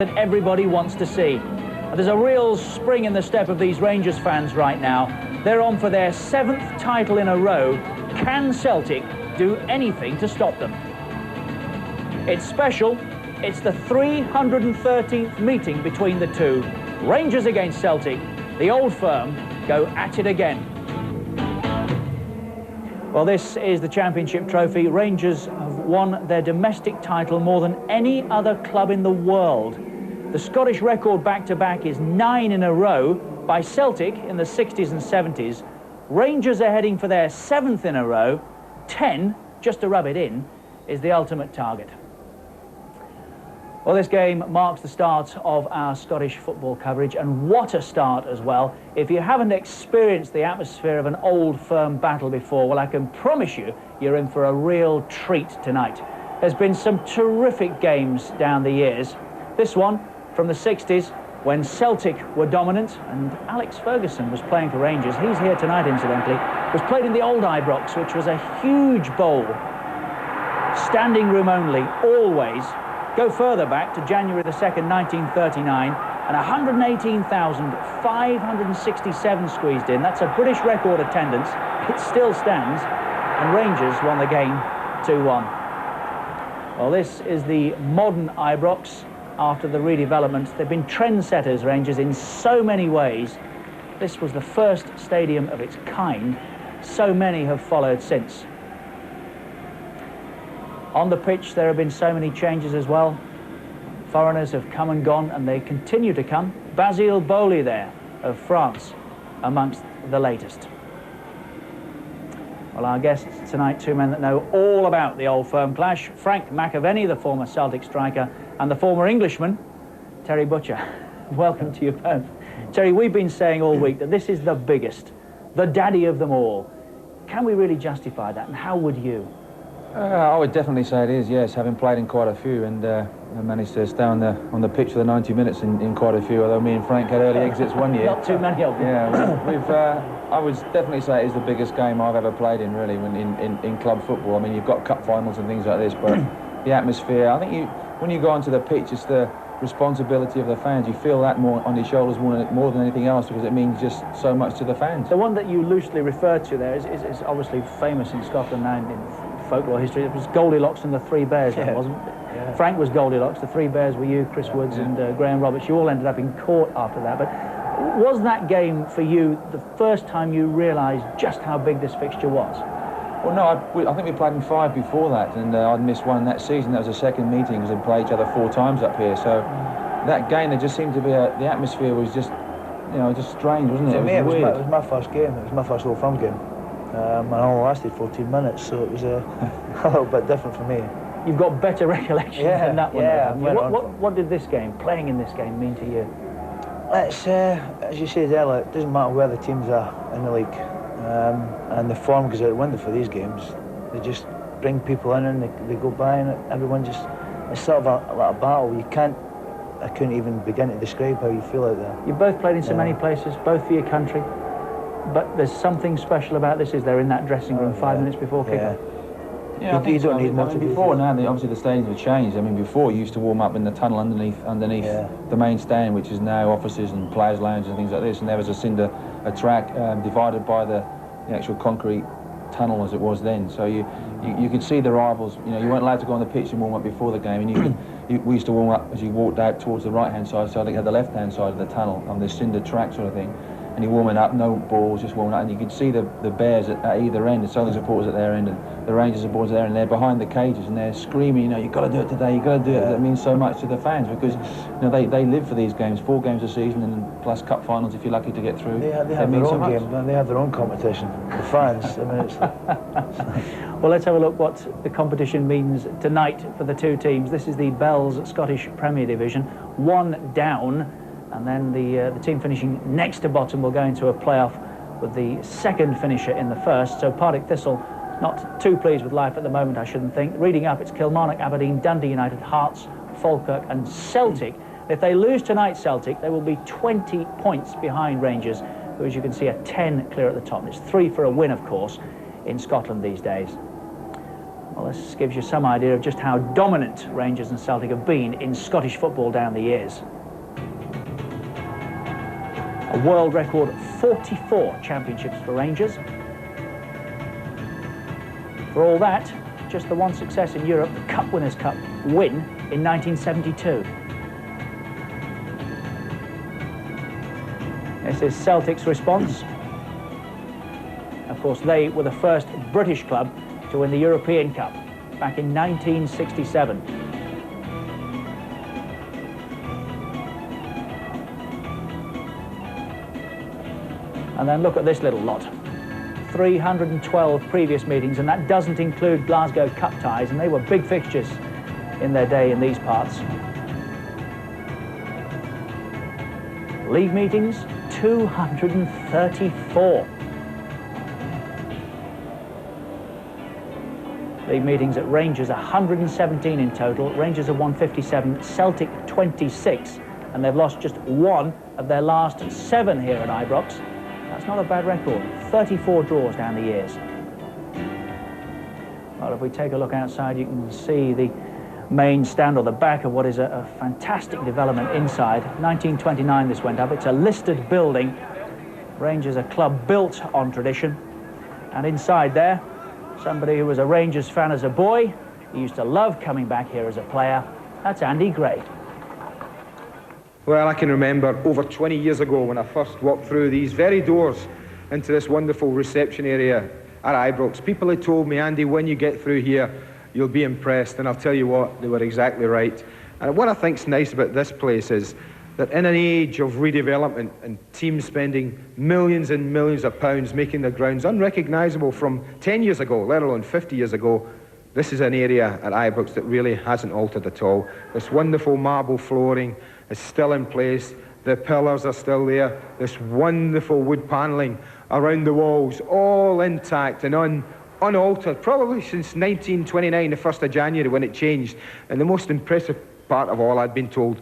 that everybody wants to see. There's a real spring in the step of these Rangers fans right now. They're on for their 7th title in a row. Can Celtic do anything to stop them? It's special. It's the 313th meeting between the two. Rangers against Celtic. The old firm go at it again. Well, this is the Championship trophy. Rangers have won their domestic title more than any other club in the world. The Scottish record back-to-back is 9 in a row by Celtic in the 60s and 70s. Rangers are heading for their 7th in a row. 10, just to rub it in, is the ultimate target. Well, this game marks the start of our Scottish football coverage, and what a start as well. If you haven't experienced the atmosphere of an old firm battle before, well, I can promise you, you're in for a real treat tonight. There's been some terrific games down the years. This one from the 60s, when Celtic were dominant, and Alex Ferguson was playing for Rangers. He's here tonight, incidentally. Was played in the old Ibrox, which was a huge bowl. Standing room only, always. Go further back to January the 2nd, 1939, and 118,567 squeezed in. That's a British record attendance. It still stands, and Rangers won the game 2-1. Well, this is the modern Ibrox after the redevelopment. They've been trendsetters, Rangers, in so many ways. This was the first stadium of its kind. So many have followed since. On the pitch, there have been so many changes as well. Foreigners have come and gone, and they continue to come. Basile Boli there, of France, amongst the latest. Well, our guests tonight, two men that know all about the old firm clash. Frank McAvenny, the former Celtic striker, and the former Englishman, Terry Butcher. Welcome to you both. Terry, we've been saying all week that this is the biggest, the daddy of them all. Can we really justify that, and how would you? I would definitely say it is, yes, having played in quite a few, and I managed to stay on the pitch for the 90 minutes in quite a few, although me and Frank had early exits one year. Not too many of them. Yeah, I would definitely say it is the biggest game I've ever played in, really, in club football. I mean, you've got cup finals and things like this, but the atmosphere, I think when you go onto the pitch, it's the responsibility of the fans. You feel that more on your shoulders more than anything else, because it means just so much to the fans. The one that you loosely referred to there is obviously famous in Scotland now in folklore history. It was Goldilocks and the Three Bears, that wasn't it? Yeah. Frank was Goldilocks, the Three Bears were you, Chris Woods and Graham Roberts. You all ended up in court after that. But was that game for you the first time you realised just how big this fixture was? Well, no, I think we played in 5 before that, and I'd missed one that season. That was the second meeting, because we played each other 4 times up here. So that game, there just seemed to be the atmosphere was just, just strange, wasn't it? To me, it was my first game. It was my first Old Firm game. And all lasted 14 minutes, so it was a little bit different for me. You've got better recollections than that one. Yeah. What did this game, playing in this game, mean to you? It's, as you said earlier, it doesn't matter where the teams are in the league. And the form goes out the window for these games. They just bring people in and they go by, and everyone just, it's sort of a little battle. I couldn't even begin to describe how you feel out there. You've both played in so many places, both for your country, but there's something special about this, is there, in that dressing room 5 minutes before kick-off? Yeah, I think you don't need much. Before now, obviously the stadiums have changed. I mean, before you used to warm up in the tunnel underneath the main stand, which is now offices and players' lounge and things like this, and there was a track divided by the actual concrete tunnel as it was then. So you could see the rivals. You weren't allowed to go on the pitch and warm up before the game, and we used to warm up as you walked out towards the right-hand side. So I think you had the left-hand side of the tunnel on this cinder track sort of thing. And you're warming up, no balls, just warming up, and you could see the Bears at either end, the Celtic supporters at their end, and the Rangers supporters there, and they're behind the cages, and they're screaming, you've got to do it today, you've got to do it. That means so much to the fans, because they live for these games, 4 games a season, and plus cup finals if you're lucky to get through. They have their own game, they have their own competition. The fans, I mean, it's... Well, let's have a look what the competition means tonight for the two teams. This is the Bells Scottish Premier Division, 1 down. And then the team finishing next to bottom will go into a playoff with the second finisher in the first. So Partick Thistle not too pleased with life at the moment, I shouldn't think. Reading up, it's Kilmarnock, Aberdeen, Dundee United, Hearts, Falkirk and Celtic. If they lose tonight, Celtic, they will be 20 points behind Rangers, who, as you can see, are 10 clear at the top. And it's 3 for a win, of course, in Scotland these days. Well, this gives you some idea of just how dominant Rangers and Celtic have been in Scottish football down the years. A world record 44 championships for Rangers. For all that, just the one success in Europe, the Cup Winners' Cup win in 1972. This is Celtic's response. Of course, they were the first British club to win the European Cup back in 1967. And then look at this little lot. 312 previous meetings, and that doesn't include Glasgow Cup ties, and they were big fixtures in their day in these parts. League meetings, 234. League meetings at Rangers, 117 in total. Rangers have won 57, Celtic 26, and they've lost just one of their last 7 here at Ibrox. That's not a bad record. 34 draws down the years. Well, if we take a look outside, you can see the main stand, or the back of what is a fantastic development inside. 1929 this went up. It's a listed building. Rangers, a club built on tradition. And inside there, somebody who was a Rangers fan as a boy. He used to love coming back here as a player. That's Andy Gray. Well, I can remember over 20 years ago when I first walked through these very doors into this wonderful reception area at Ibrox. People had told me, Andy, when you get through here, you'll be impressed. And I'll tell you what, they were exactly right. And what I think's nice about this place is that in an age of redevelopment and teams spending millions and millions of pounds making their grounds unrecognisable from 10 years ago, let alone 50 years ago, this is an area at Ibrox that really hasn't altered at all. This wonderful marble flooring is still in place. The pillars are still there. This wonderful wood panelling around the walls, all intact and unaltered, probably since 1929, the 1st of January, when it changed. And the most impressive part of all, I'd been told,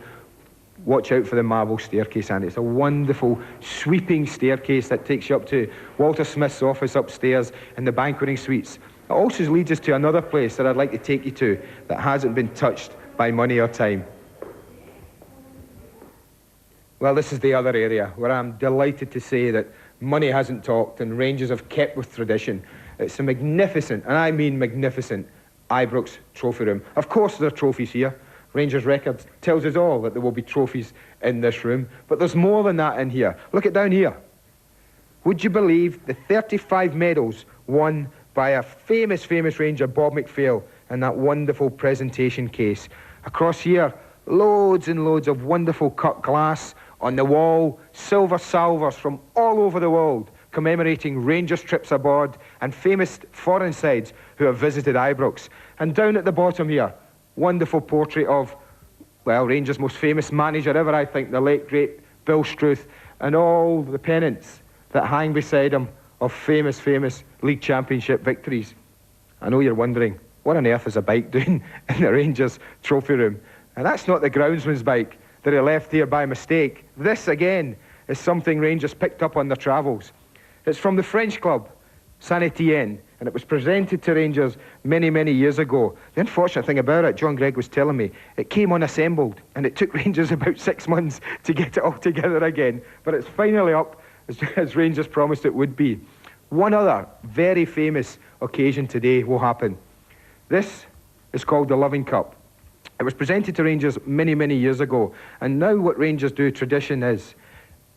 watch out for the marble staircase, and it's a wonderful sweeping staircase that takes you up to Walter Smith's office upstairs and the banqueting suites. It also leads us to another place that I'd like to take you to that hasn't been touched by money or time. Well, this is the other area where I'm delighted to say that money hasn't talked and Rangers have kept with tradition. It's a magnificent, and I mean magnificent, Ibrox trophy room. Of course there are trophies here. Rangers record tells us all that there will be trophies in this room, but there's more than that in here. Look at down here. Would you believe the 35 medals won by a famous Ranger, Bob McPhail, in that wonderful presentation case? Across here, loads and loads of wonderful cut glass. On the wall, silver salvers from all over the world commemorating Rangers trips aboard and famous foreign sides who have visited Ibrox. And down at the bottom here, wonderful portrait of, well, Rangers' most famous manager ever, I think, the late, great Bill Struth, and all the pennants that hang beside him of famous League Championship victories. I know you're wondering, what on earth is a bike doing in the Rangers trophy room? And that's not the groundsman's bike that he left here by mistake. This, again, is something Rangers picked up on their travels. It's from the French club, Saint-Étienne, and it was presented to Rangers many years ago. The unfortunate thing about it, John Gregg was telling me, it came unassembled, and it took Rangers about 6 months to get it all together again. But it's finally up, as Rangers promised it would be. One other very famous occasion today will happen. This is called the Loving Cup. It was presented to Rangers many years ago, and now what Rangers do, tradition is,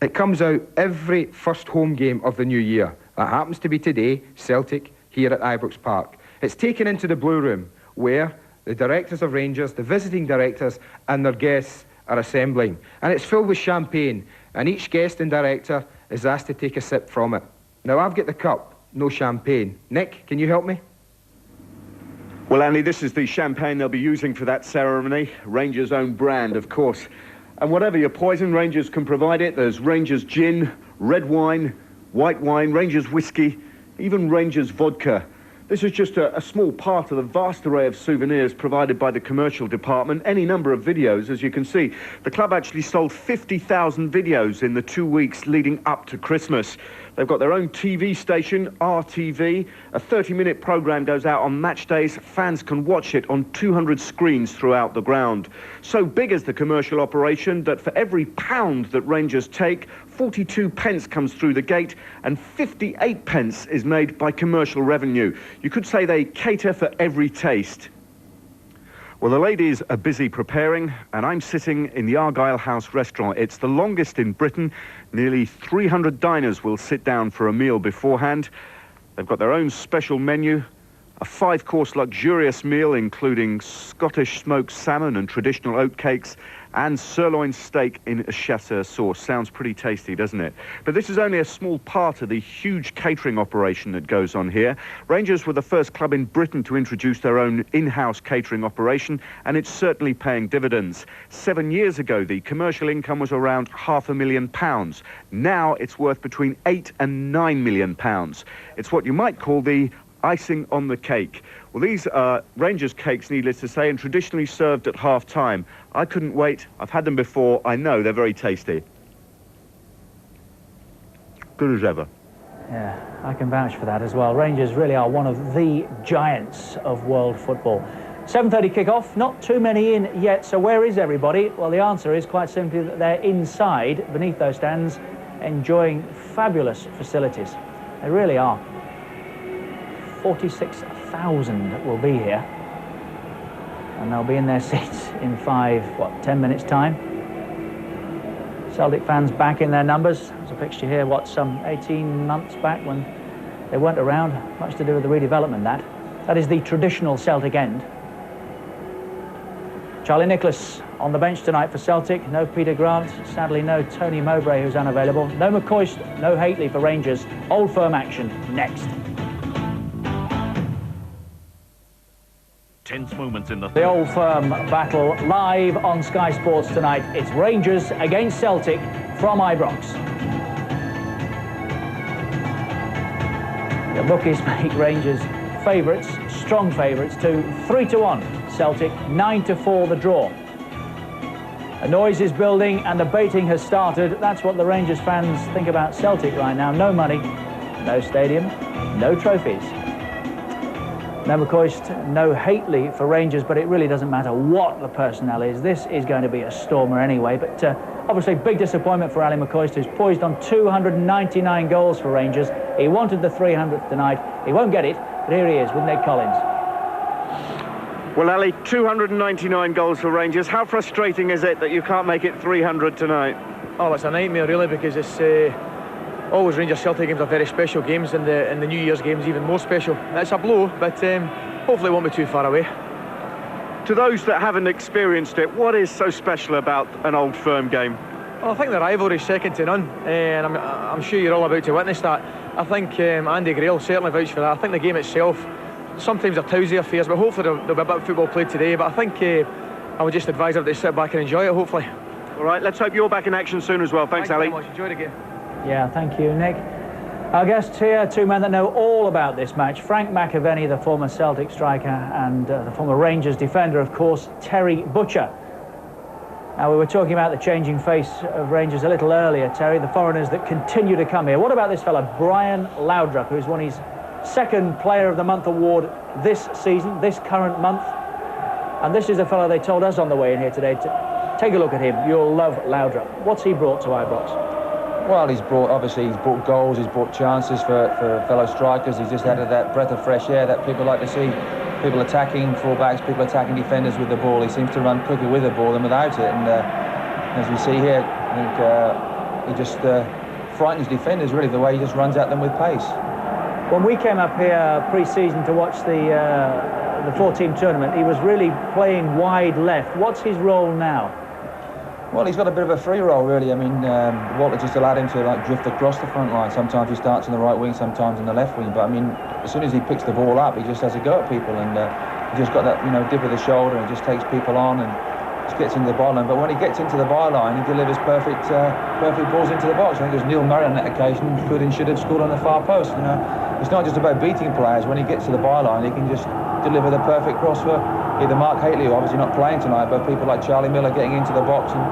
it comes out every first home game of the new year. That happens to be today, Celtic, here at Ibrox Park. It's taken into the Blue Room, where the directors of Rangers, the visiting directors, and their guests are assembling. And it's filled with champagne, and each guest and director is asked to take a sip from it. Now, I've got the cup, no champagne. Nick, can you help me? Well, Andy, this is the champagne they'll be using for that ceremony. Rangers' own brand, of course. And whatever your poison, Rangers can provide it. There's Rangers gin, red wine, white wine, Rangers whiskey, even Rangers vodka. This is just a small part of the vast array of souvenirs provided by the commercial department. Any number of videos, as you can see. The club actually sold 50,000 videos in the 2 weeks leading up to Christmas. They've got their own TV station, RTV. A 30-minute programme goes out on match days. Fans can watch it on 200 screens throughout the ground. So big is the commercial operation that for every £1 that Rangers take, 42 pence comes through the gate and 58 pence is made by commercial revenue. You could say they cater for every taste. Well, the ladies are busy preparing, and I'm sitting in the Argyle House restaurant. It's the longest in Britain. Nearly 300 diners will sit down for a meal beforehand. They've got their own special menu, a 5-course luxurious meal including Scottish smoked salmon and traditional oatcakes, and sirloin steak in a chasseur sauce. Sounds pretty tasty, doesn't it? But this is only a small part of the huge catering operation that goes on here. Rangers were the first club in Britain to introduce their own in-house catering operation, and it's certainly paying dividends. 7 years ago, the commercial income was around £500,000. Now it's worth between £8 and £9 million. It's what you might call the icing on the cake. Well, these are Rangers cakes, needless to say, and traditionally served at half-time. I couldn't wait. I've had them before. I know they're very tasty. Good as ever. Yeah, I can vouch for that as well. Rangers really are one of the giants of world football. 7:30 kick-off, not too many in yet, so where is everybody? Well, the answer is quite simply that they're inside, beneath those stands, enjoying fabulous facilities. They really are. 46,000 will be here, and they'll be in their seats in 10 minutes time. Celtic fans back in their numbers. There's a picture here, some 18 months back when they weren't around, much to do with the redevelopment. That is the traditional Celtic end. Charlie Nicholas on the bench tonight for Celtic. No Peter Grant, sadly no Tony Mowbray, who's unavailable. No McCoist, no Haitley for Rangers. Old Firm action next. Tense moments in the Old Firm battle live on Sky Sports tonight. It's Rangers against Celtic from Ibrox. The bookies make Rangers favourites, strong favourites, to 3-1. Celtic 9-4 the draw. A noise is building and the baiting has started. That's what the Rangers fans think about Celtic right now. No money, no stadium, no trophies. No McCoist, no Haitley for Rangers, but it really doesn't matter what the personnel is. This is going to be a stormer anyway, but obviously big disappointment for Ally McCoist, who's poised on 299 goals for Rangers. He wanted the 300th tonight. He won't get it, but here he is with Nick Collins. Well, Ally, 299 goals for Rangers. How frustrating is it that you can't make it 300 tonight? Oh, it's a nightmare really, because it's always Rangers Celtic games are very special games, and the New Year's games even more special. It's a blow, but hopefully it won't be too far away. To those that haven't experienced it, what is so special about an Old Firm game? Well, I think the rivalry is second to none, and I'm sure you're all about to witness that. I think Andy Gray will certainly vouch for that. I think the game itself, sometimes are towsy affairs, but hopefully there'll be a bit of football played today. But I think I would just advise everybody to sit back and enjoy it, hopefully. All right, let's hope you're back in action soon as well. Thanks, Ally. Very much. Enjoy the game. Yeah, thank you, Nick. Our guests here, two men that know all about this match. Frank McAvenny, the former Celtic striker, and the former Rangers defender, of course, Terry Butcher. Now, we were talking about the changing face of Rangers a little earlier, Terry, the foreigners that continue to come here. What about this fella, Brian Laudrup, who's won his second Player of the Month award this season, this current month? And this is a fellow they told us on the way in here today. Take a look at him. You'll love Laudrup. What's he brought to Ibrox? Well, he's brought goals, he's brought chances for fellow strikers. He's just added that breath of fresh air that people like to see. People attacking fullbacks, people attacking defenders with the ball. He seems to run quicker with the ball than without it. And as we see here, I think he just frightens defenders, really, the way he just runs at them with pace. When we came up here pre-season to watch the 4-team tournament, he was really playing wide left. What's his role now? Well, he's got a bit of a free role, really. I mean, Walter just allowed him to drift across the front line. Sometimes he starts in the right wing, sometimes in the left wing. But I mean, as soon as he picks the ball up, he just has a go at people, and he just got that, dip of the shoulder, and just takes people on and just gets into the byline. But when he gets into the byline, he delivers perfect balls into the box. I think it was Neil Murray on that occasion could and should have scored on the far post. It's not just about beating players. When he gets to the byline, he can just deliver the perfect cross for either Mark Haitley, who obviously not playing tonight, but people like Charlie Miller getting into the box, and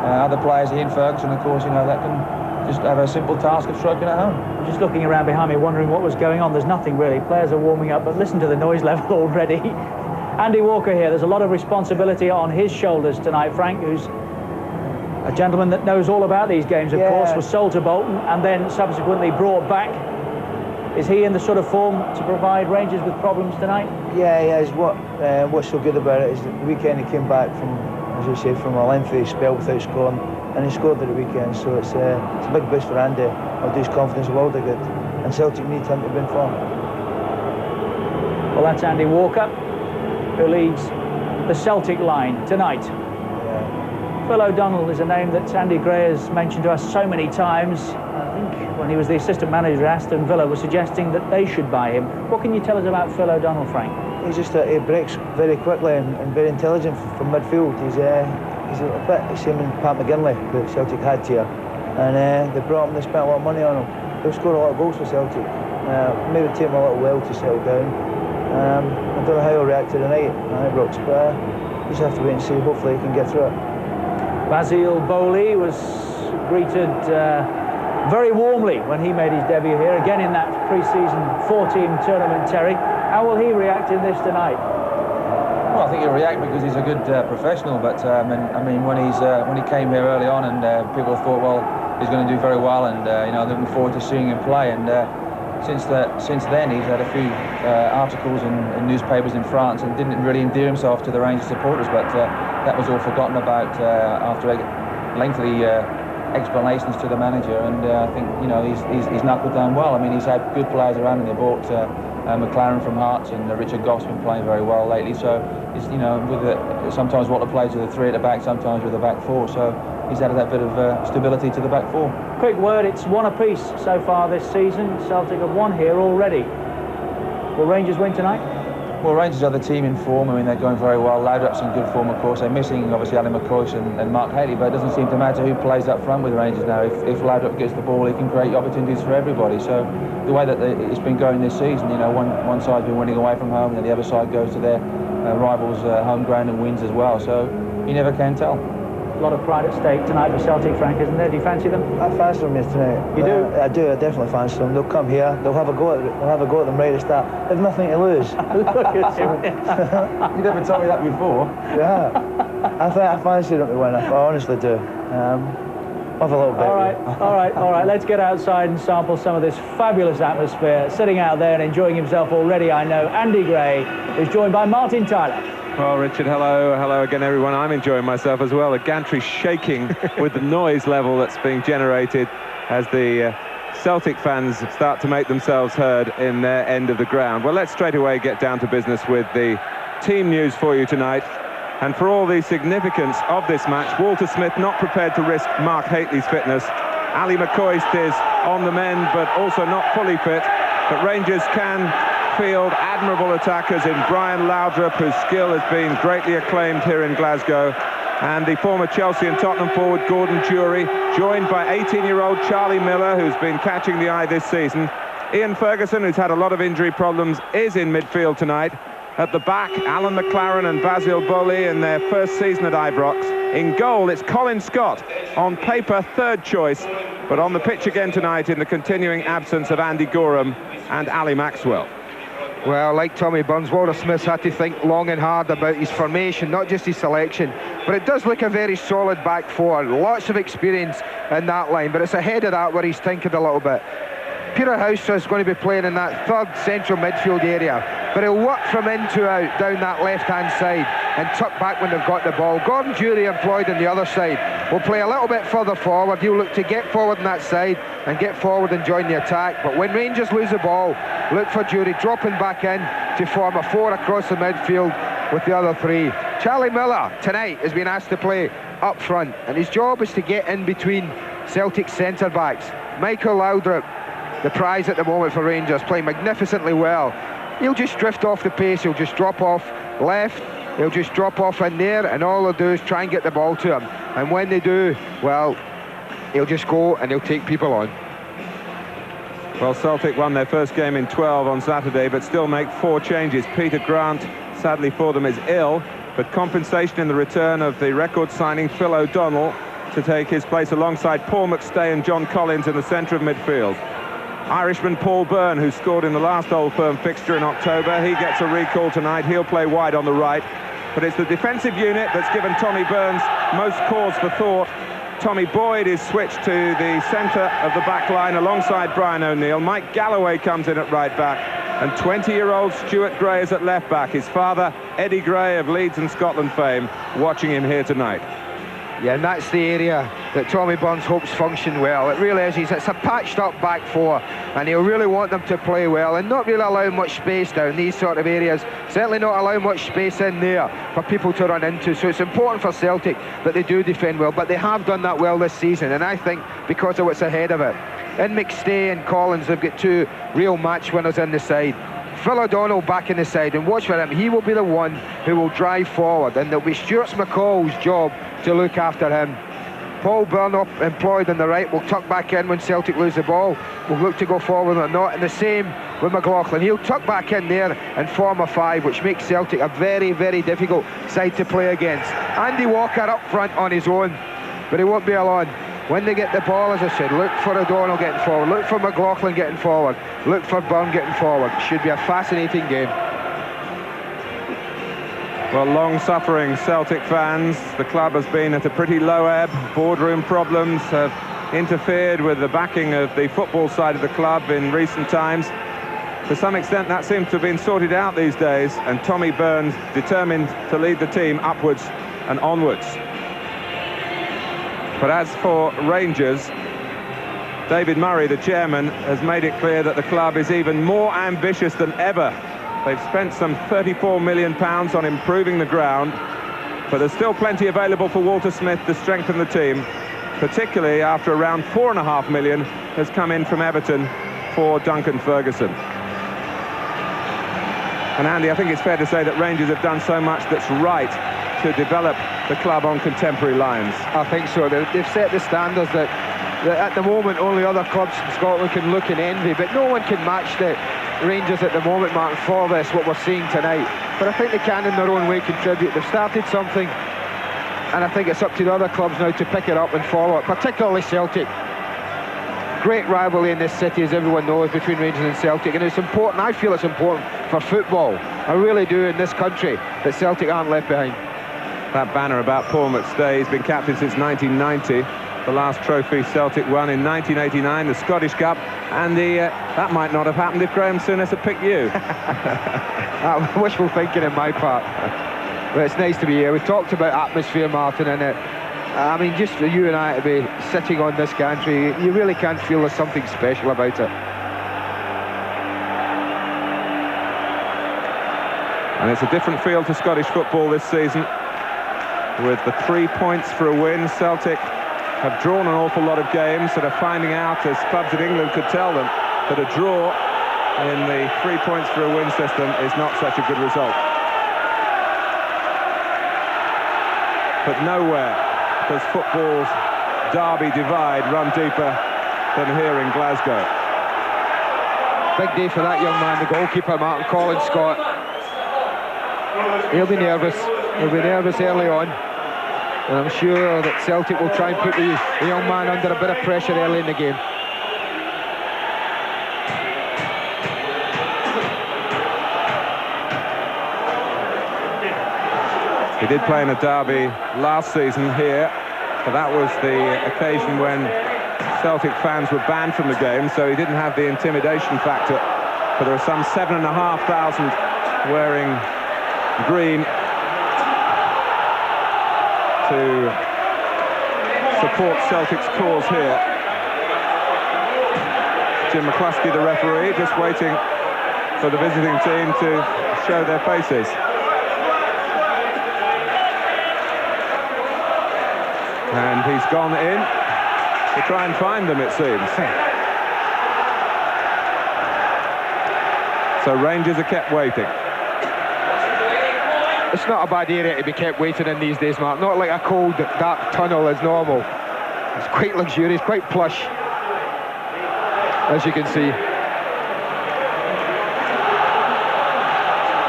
other players, Ian Ferguson, of course, that just have a simple task of stroking it home. I'm just looking around behind me, wondering what was going on. There's nothing really. Players are warming up, but listen to the noise level already. Andy Walker here. There's a lot of responsibility on his shoulders tonight. Frank, who's a gentleman that knows all about these games, of course, was sold to Bolton and then subsequently brought back. Is he in the sort of form to provide Rangers with problems tonight? Yeah, what's so good about it is that the weekend he came back from, as you say, from a lengthy spell without scoring, and he scored at the weekend, so it's a big boost for Andy. It'll do his confidence a world of good, and Celtic need him to be in form. Well, that's Andy Walker, who leads the Celtic line tonight. Phil O'Donnell is a name that Andy Gray has mentioned to us so many times. I think when he was the assistant manager at Aston Villa was suggesting that they should buy him. What can you tell us about Phil O'Donnell, Frank? He breaks very quickly and very intelligent from midfield. He's a bit the same in Pat McGinley that Celtic had here, and they brought him. They spent a lot of money on him. He'll score a lot of goals for Celtic. Maybe take him a little while to settle down. I don't know how he'll react to the night at Ibrox, but you just have to wait and see. Hopefully he can get through it. Basile Boli was greeted very warmly when he made his debut here, again in that pre-season 4-team tournament, Terry. How will he react in this tonight? Well, I think he'll react because he's a good professional, but I mean, when he came here early on, and people thought, well, he's going to do very well, and looking forward to seeing him play. And since then, he's had a few articles in newspapers in France, and didn't really endear himself to the Rangers supporters, but that was all forgotten about after lengthy explanations to the manager. And I think he's knuckled down well. I mean, he's had good players around him. They bought McLaren from Hearts, and Richard Goff's been playing very well lately. So he's sometimes Walter plays with a 3 at the back, sometimes with a back 4. So he's added that bit of stability to the back 4. Quick word, it's one apiece so far this season. Celtic have won here already. Will Rangers win tonight? Well, Rangers are the team in form. I mean, they're going very well. Loudup's in good form, of course. They're missing, obviously, Ally McCoist and Mark Haley, but it doesn't seem to matter who plays up front with Rangers now. If Loudup gets the ball, he can create opportunities for everybody. So the way that it's been going this season, one side's been winning away from home, and then the other side goes to their rivals' home ground and wins as well. So you never can tell. A lot of pride at stake tonight for Celtic, Frank, isn't there? Do you fancy them? I fancy them tonight. You do? I do. I definitely fancy them. They'll come here. They'll have a go at them right at the start. They've nothing to lose. Look at him. You never told me that before. Yeah. I fancy them to win. I honestly do. Have a little bit. All right. Let's get outside and sample some of this fabulous atmosphere. Sitting out there and enjoying himself already, I know. Andy Gray is joined by Martin Tyler. Well, Richard, hello again, everyone. I'm enjoying myself as well. The gantry shaking with the noise level that's being generated as the Celtic fans start to make themselves heard in their end of the ground. Well, let's straight away get down to business with the team news for you tonight. And for all the significance of this match, Walter Smith not prepared to risk Mark Hateley's fitness. Ally McCoist is on the mend, but also not fully fit. But Rangers can field admirable attackers in Brian Laudrup, whose skill has been greatly acclaimed here in Glasgow, and the former Chelsea and Tottenham forward Gordon Jury, joined by 18-year-old Charlie Miller, who's been catching the eye this season. Ian Ferguson, who's had a lot of injury problems, is in midfield tonight. At the back, Alan McLaren and Basile Boli in their first season at Ibrox. In goal, it's Colin Scott, on paper third choice, but on the pitch again tonight in the continuing absence of Andy Gorham and Ali Maxwell. Well, like Tommy Burns, Walter Smith's had to think long and hard about his formation, not just his selection. But it does look a very solid back 4. Lots of experience in that line, but it's ahead of that where he's thinking a little bit. Peter Houstra is going to be playing in that third central midfield area, but he'll work from in to out down that left-hand side and tuck back when they've got the ball. Gordon Jury, employed on the other side, will play a little bit further forward. He'll look to get forward on that side and get forward and join the attack. But when Rangers lose the ball, look for Jury dropping back in to form a 4 across the midfield with the other 3. Charlie Miller tonight has been asked to play up front, and his job is to get in between Celtic centre-backs. Michael Laudrup, the prize at the moment for Rangers, playing magnificently well. He'll just drift off the pace, he'll just drop off left, he'll just drop off in there, and all they'll do is try and get the ball to him. And when they do, well, he'll just go and he'll take people on. Well, Celtic won their first game in 12 on Saturday, but still make 4 changes. Peter Grant, sadly for them, is ill, but compensation in the return of the record signing Phil O'Donnell to take his place alongside Paul McStay and John Collins in the centre of midfield. Irishman Paul Byrne, who scored in the last Old Firm fixture in October, he gets a recall tonight. He'll play wide on the right. But it's the defensive unit that's given Tommy Burns most cause for thought. Tommy Boyd is switched to the centre of the back line alongside Brian O'Neill. Mike Galloway comes in at right back. And 20-year-old Stuart Gray is at left back. His father, Eddie Gray of Leeds and Scotland fame, watching him here tonight. Yeah, and that's the area that Tommy Burns hopes function well. It really is. It's a patched-up back four, and he'll really want them to play well and not really allow much space down these sort of areas. Certainly not allow much space in there for people to run into. So it's important for Celtic that they do defend well, but they have done that well this season, and I think because of what's ahead of it. In McStay and Collins, they've got two real match winners in the side. Phil O'Donnell back in the side, and watch for him. He will be the one who will drive forward, and it'll be Stuart McCall's job to look after him. Paul Byrne up employed on the right will tuck back in when Celtic lose the ball. Will look to go forward or not, and the same with McLaughlin. He'll tuck back in there and form a five, which makes Celtic a very, very difficult side to play against. Andy Walker up front on his own, but he won't be alone. When they get the ball, as I said, look for O'Donnell getting forward, look for McLaughlin getting forward, look for Byrne getting forward. It should be a fascinating game. Well, long-suffering Celtic fans, the club has been at a pretty low ebb. Boardroom problems have interfered with the backing of the football side of the club in recent times. To some extent, that seems to have been sorted out these days, and Tommy Burns determined to lead the team upwards and onwards. But as for Rangers, David Murray, the chairman, has made it clear that the club is even more ambitious than ever. They've spent some £34 million on improving the ground, but there's still plenty available for Walter Smith to strengthen the team, particularly after around £4.5 million has come in from Everton for Duncan Ferguson. And Andy, I think it's fair to say that Rangers have done so much that's right to develop the club on contemporary lines. I think so. They've set the standards that at the moment only other clubs in Scotland can look and envy, but no one can match the Rangers at the moment, Martin, for this, what we're seeing tonight. But I think they can in their own way contribute. They've started something, and I think it's up to the other clubs now to pick it up and follow it, particularly Celtic. Great rivalry in this city, as everyone knows, between Rangers and Celtic, and it's important. I feel it's important for football. I really do, in this country, that Celtic aren't left behind. That banner about Paul McStay, he's been captain since 1990. The last trophy Celtic won in 1989, the Scottish Cup, and that might not have happened if Graham Souness had picked you. Wishful thinking on my part. But it's nice to be here. We talked about atmosphere, Martin, and I mean, just for you and I to be sitting on this gantry, you really can feel there's something special about it. And it's a different feel to Scottish football this season. With the 3 points for a win, Celtic have drawn an awful lot of games that are finding out, as clubs in England could tell them, that a draw in the 3 points for a win system is not such a good result. But nowhere does football's derby divide run deeper than here in Glasgow. Big day for that young man, the goalkeeper, Martin Collins, Scott. He'll be nervous. He'll be nervous early on. And I'm sure that Celtic will try and put the young man under a bit of pressure early in the game. He did play in a derby last season here, but that was the occasion when Celtic fans were banned from the game, so he didn't have the intimidation factor. But there are some 7,500 wearing green to support Celtic's cause here. Jim McCluskey, the referee, just waiting for the visiting team to show their faces. And he's gone in to try and find them, it seems. So Rangers are kept waiting. It's not a bad area to be kept waiting in these days, Mark. Not like a cold, dark tunnel as normal. It's quite luxurious, quite plush, as you can see.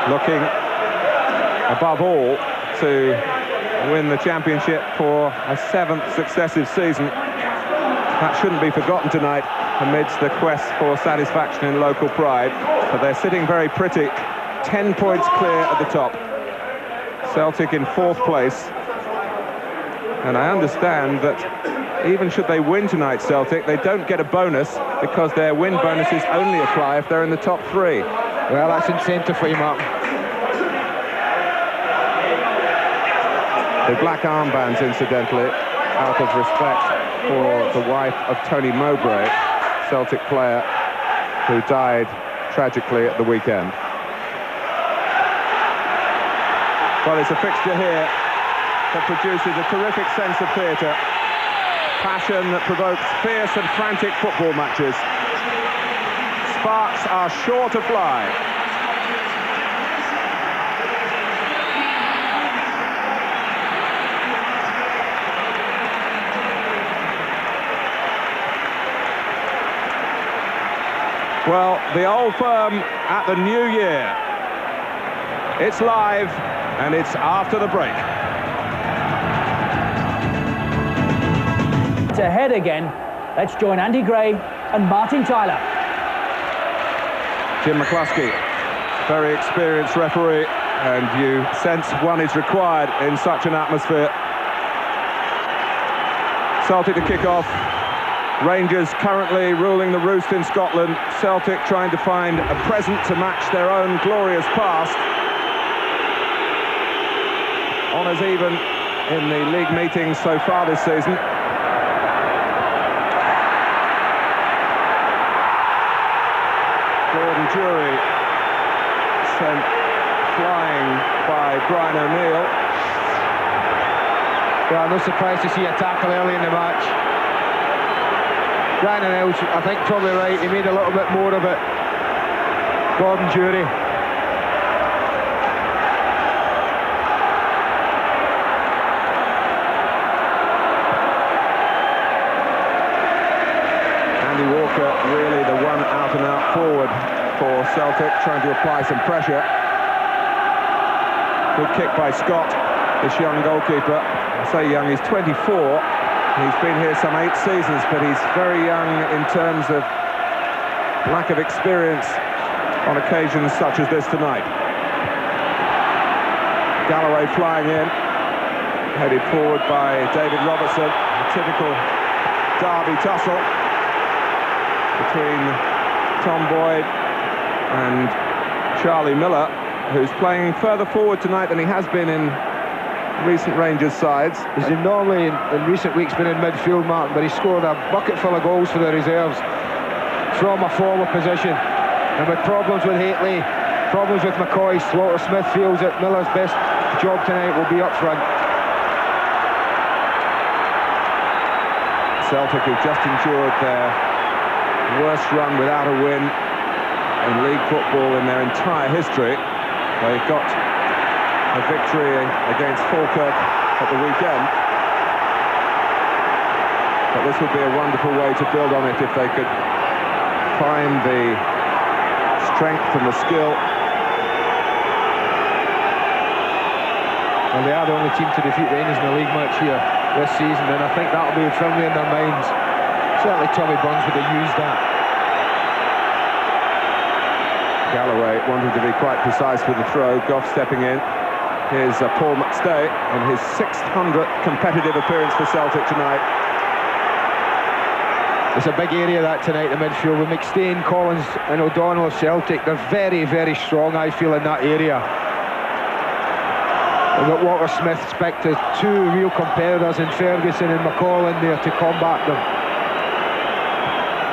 Looking, above all, to win the championship for a 7th successive season. That shouldn't be forgotten tonight amidst the quest for satisfaction in local pride. But they're sitting very pretty, 10 points clear at the top. Celtic in 4th place. And I understand that even should they win tonight, Celtic, they don't get a bonus because their win bonuses only apply if they're in the top 3. Well, that's incentive for you, Martin. The black armbands, incidentally, out of respect for the wife of Tony Mowbray, Celtic player who died tragically at the weekend. Well, it's a fixture here that produces a terrific sense of theatre, passion that provokes fierce and frantic football matches. Sparks are sure to fly. Well, the old firm at the new year. It's live and it's after the break. It's ahead again. Let's join Andy Gray and Martin Tyler. Jim McCluskey, very experienced referee, and you sense one is required in such an atmosphere. Celtic to kick off. Rangers currently ruling the roost in Scotland. Celtic trying to find a present to match their own glorious past. Honours even in the league meetings so far this season. Gordon Jury sent flying by Brian O'Neill. Well, no surprise to see a tackle early in the match. Brian O'Neill, I think, probably right. He made a little bit more of it. Gordon Jury. Andy Walker, really the one out-and-out forward for Celtic, trying to apply some pressure. Good kick by Scott, this young goalkeeper. I say young, he's 24. He's been here some 8 seasons, but he's very young in terms of lack of experience on occasions such as this tonight. Galloway flying in, headed forward by David Robertson. A typical derby tussle between Tom Boyd and Charlie Miller, who's playing further forward tonight than he has been in recent Rangers sides. He's normally in recent weeks been in midfield, Martin, but he scored a bucket full of goals for the reserves from a forward position. And with problems with Haitley, problems with McCoist, Walter Smith feels that Miller's best job tonight will be up front. Celtic have just endured their worst run without a win in league football in their entire history. They've got a victory against Falkirk at the weekend. But this would be a wonderful way to build on it if they could find the strength and the skill. Well, they are the only team to defeat Rangers in a league match here this season, and I think that'll be firmly in their minds. Certainly Tommy Burns would have used that. Galloway wanted to be quite precise with the throw. Goff stepping in. Here's Paul McStay in his 600th competitive appearance for Celtic tonight. It's a big area that tonight, the midfield, with McStay, Collins and O'Donnell of Celtic. They're very, very strong, I feel, in that area. We've got Walter Smith expected, 2 real competitors in Ferguson and McCall in there to combat them.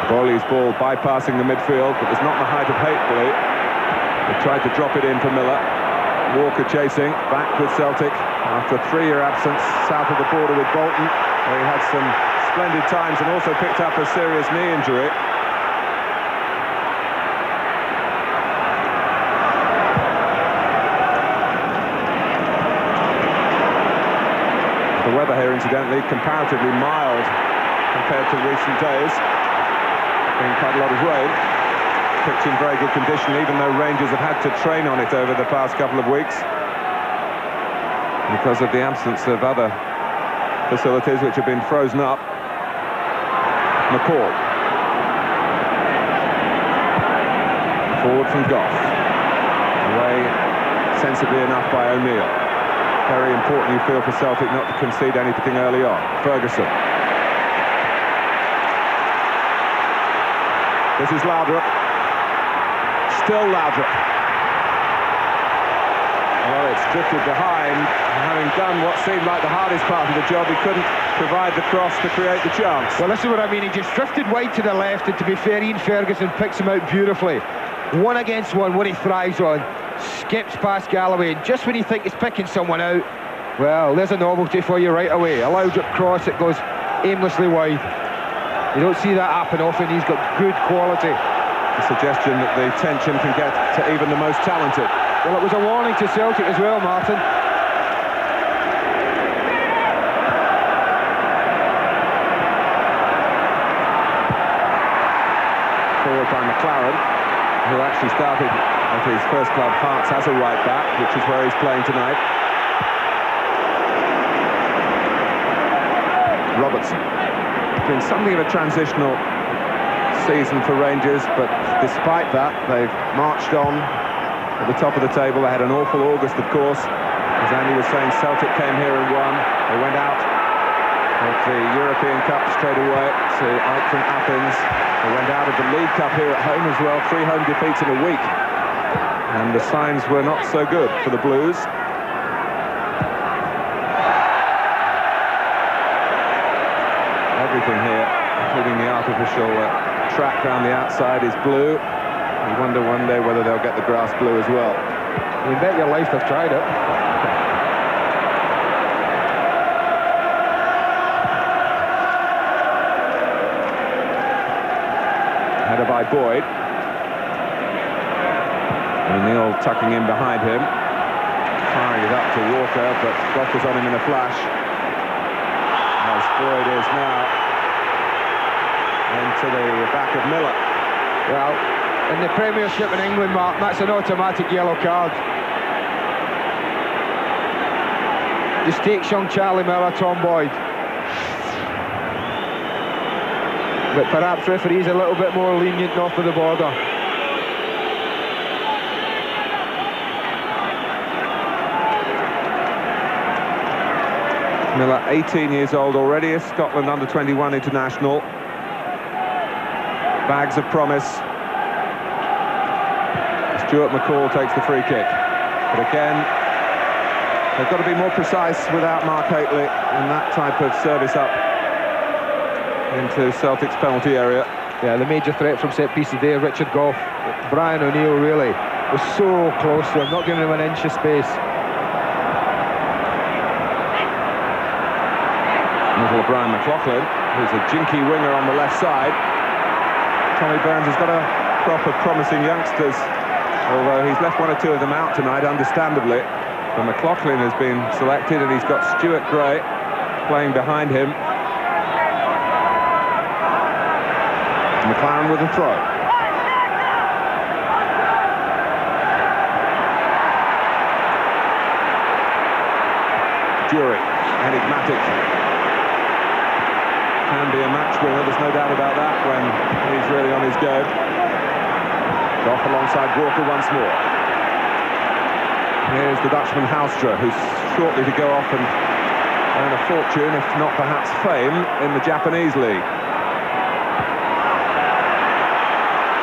Bowley's ball bypassing the midfield, but there's not the height of Haitley. They tried to drop it in for Miller. Walker chasing, back with Celtic after a 3-year absence south of the border with Bolton, where he had some splendid times and also picked up a serious knee injury. The weather here, incidentally, comparatively mild compared to recent days. Been quite a lot of rain. Pitch in very good condition, even though Rangers have had to train on it over the past couple of weeks. because of the absence of other facilities which have been frozen up. McCall. Forward from Goff. Away sensibly enough by O'Neill. Very important, you feel, for Celtic not to concede anything early on. Ferguson. This is Laudrup. Still Laudrup. Well, it's drifted behind. Having done what seemed like the hardest part of the job, he couldn't provide the cross to create the chance. Well, this is what I mean. He just drifted wide to the left, and to be fair, Ian Ferguson picks him out beautifully. One against one, what he thrives on. Skips past Galloway, and just when you think he's picking someone out, well, there's a novelty for you right away. A Laudrup cross, it goes aimlessly wide. You don't see that happen often. He's got good quality. A suggestion that the tension can get to even the most talented. Well, it was a warning to Celtic as well, Martin. Forward by McLaren, who actually started at his first club, Hearts, as a right back, which is where he's playing tonight. Robertson. It's been something of a transitional season for Rangers, but despite that, they've marched on at the top of the table. They had an awful August, of course. As Andy was saying, Celtic came here and won. They went out of the European Cup straight away to Ike from Athens. They went out of the League Cup here at home as well, 3 home defeats in a week. And the signs were not so good for the Blues. Everything here, including the artificial track around the outside, is blue. You wonder one day whether they'll get the grass blue as well. You bet your life they've tried it. Header by Boyd. O'Neill tucking in behind him. Firing it up to Walker, but Goff was on him in a flash. As Boyd is now into the back of Miller. Well, in the Premiership in England, Mark, that's an automatic yellow card. Just takes young Charlie Miller, Tom Boyd. But perhaps referees a little bit more lenient north of the border. Miller, 18 years old already, a Scotland under-21 international. Bags of promise. Stuart McCall takes the free kick. But again, they've got to be more precise without Mark Hateley in that type of service up into Celtic's penalty area. Yeah, the major threat from set pieces there, Richard Goff. Brian O'Neill really was so close to him, not giving him an inch of space. Middle of Brian McLaughlin, who's a jinky winger on the left side. Tommy Burns has got a crop of promising youngsters, although he's left 1 or 2 of them out tonight, understandably. But McLaughlin has been selected, and he's got Stuart Gray playing behind him. McLaren with a throw. Jury, enigmatic. Can be a match winner, there's no doubt about that when he's really on his go. Off alongside Walker once more. Here's the Dutchman Houstra, who's shortly to go off and earn a fortune, if not perhaps fame, in the Japanese league.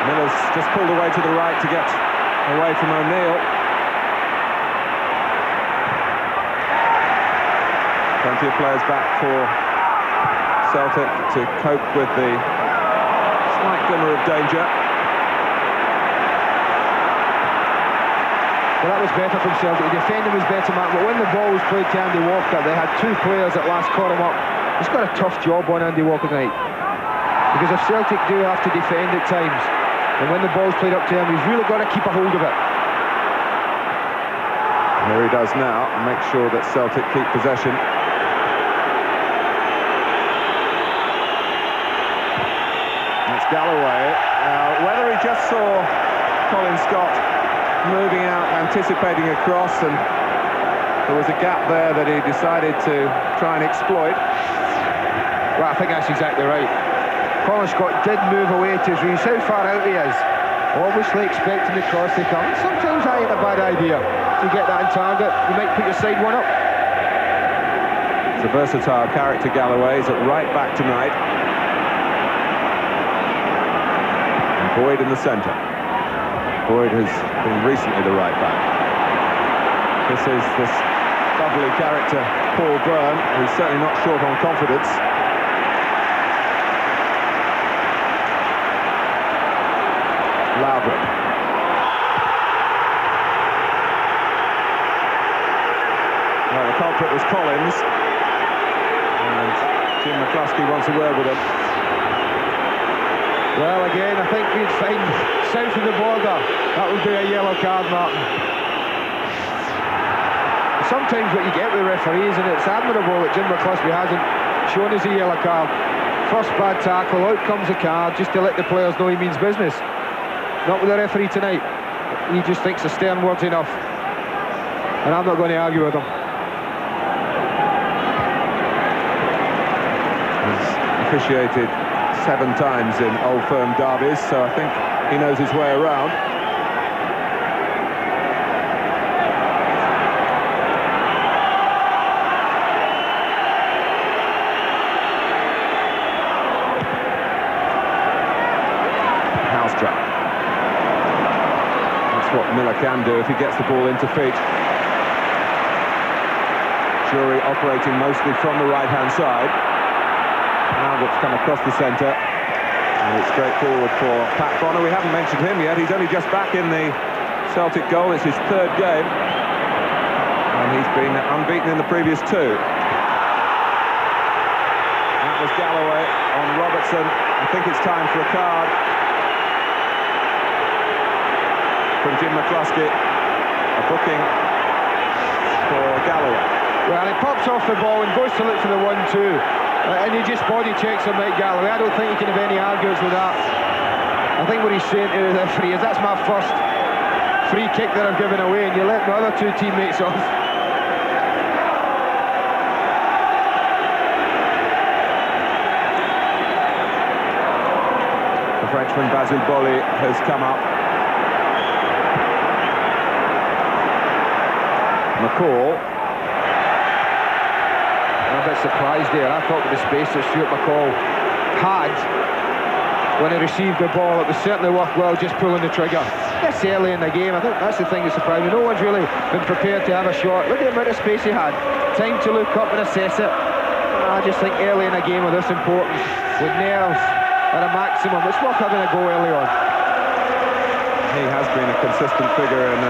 Miller's just pulled away to the right to get away from O'Neill. Plenty of players back for Celtic to cope with the slight glimmer of danger. Well, that was better from Celtic. The defending was better, Mark, but when the ball was played to Andy Walker, they had 2 players at last caught him up. He's got a tough job on Andy Walker tonight. Because if Celtic do have to defend at times, and when the ball's played up to him, he's really got to keep a hold of it. Here he does now, and make sure that Celtic keep possession. That's Galloway. Whether he just saw Colin Scott moving out, anticipating a cross, and there was a gap there that he decided to try and exploit. Well, I think that's exactly right. Colin Scott did move away to his reach. How far out he is. Obviously expecting the cross to come. Sometimes that ain't a bad idea. To get that in target, you might put your side one up. It's a versatile character, Galloway. He's at right back tonight. And Boyd in the centre. Boyd has been recently the right back. This is this bubbly character, Paul Byrne, who's certainly not short on confidence. Loudon. Well, the culprit was Collins, and Jim McCluskey wants a word with him. Well, again, I think we'd find south of the border. That would be a yellow card, Martin. Sometimes what you get with referees, and it's admirable that Jim McCluskey hasn't shown us a yellow card. First bad tackle, out comes a card, just to let the players know he means business. Not with the referee tonight. He just thinks a stern word's enough. And I'm not going to argue with him. He's officiated 7 times in Old Firm derbies, so I think he knows his way around. House trap. What Miller can do if he gets the ball into feet. Jury operating mostly from the right-hand side. Now that's come across the centre. And it's straightforward for Pat Bonner. We haven't mentioned him yet. He's only just back in the Celtic goal. It's his 3rd game. And he's been unbeaten in the previous 2. That was Galloway on Robertson. I think it's time for a card from Jim McCluskey, a booking for Galloway. Well, he pops off the ball and goes to look for the 1-2, and he just body checks him, Mike Galloway. I don't think you can have any arguments with that. I think what he's saying to the referee is, that's my first free kick that I've given away, and you let my other 2 teammates off. The Frenchman Basile Boli has come up. McCall. I'm a bit surprised there. I thought with the space that Stuart McCall had when he received the ball, it was certainly worthwhile just pulling the trigger. This early in the game, I think that's the thing that surprised me. No one's really been prepared to have a shot. Look at the amount of space he had. Time to look up and assess it. I just think early in a game of this importance, with nerves at a maximum, it's worth having a go early on. He has been a consistent figure in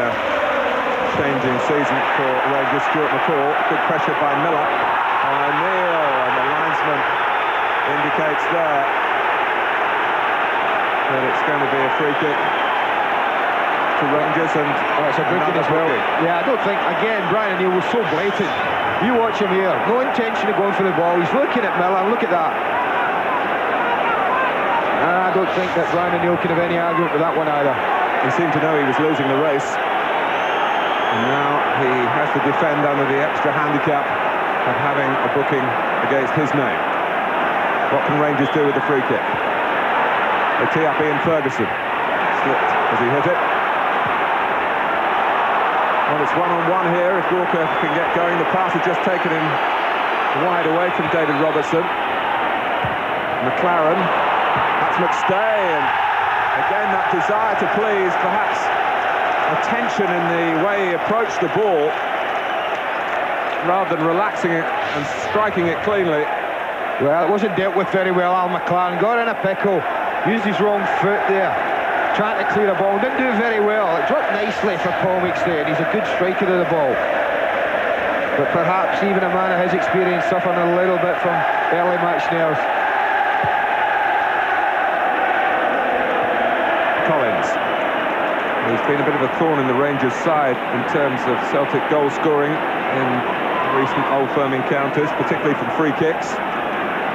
changing season for Rangers. Stuart McCall, good pressure by Miller. Neil, and the linesman indicates there that it's going to be a free kick to Rangers, and it's a booking as well. Yeah, I don't think, again, Brian O'Neill was so blatant. You watch him here, no intention of going for the ball. He's looking at Miller, look at that. I don't think that Brian O'Neill could have any argument with that one either. He seemed to know he was losing the race. And now he has to defend under the extra handicap of having a booking against his name. What can Rangers do with the free kick? They tee up Ian Ferguson. Slipped as he hit it. Well, it's one-on-one here. If Walker can get going, the pass has just taken him wide away from David Robertson. McLaren. That's McStay. And again, that desire to please, perhaps attention in the way he approached the ball rather than relaxing it and striking it cleanly. Well, it wasn't dealt with very well. Al McLaren got in a pickle, used his wrong foot there, trying to clear a ball, didn't do very well. It dropped nicely for Paul McStay, and he's a good striker of the ball, but perhaps even a man of his experience suffering a little bit from early match nerves. Collins. He's been a bit of a thorn in the Rangers' side in terms of Celtic goal scoring in recent Old Firm encounters, particularly from free kicks.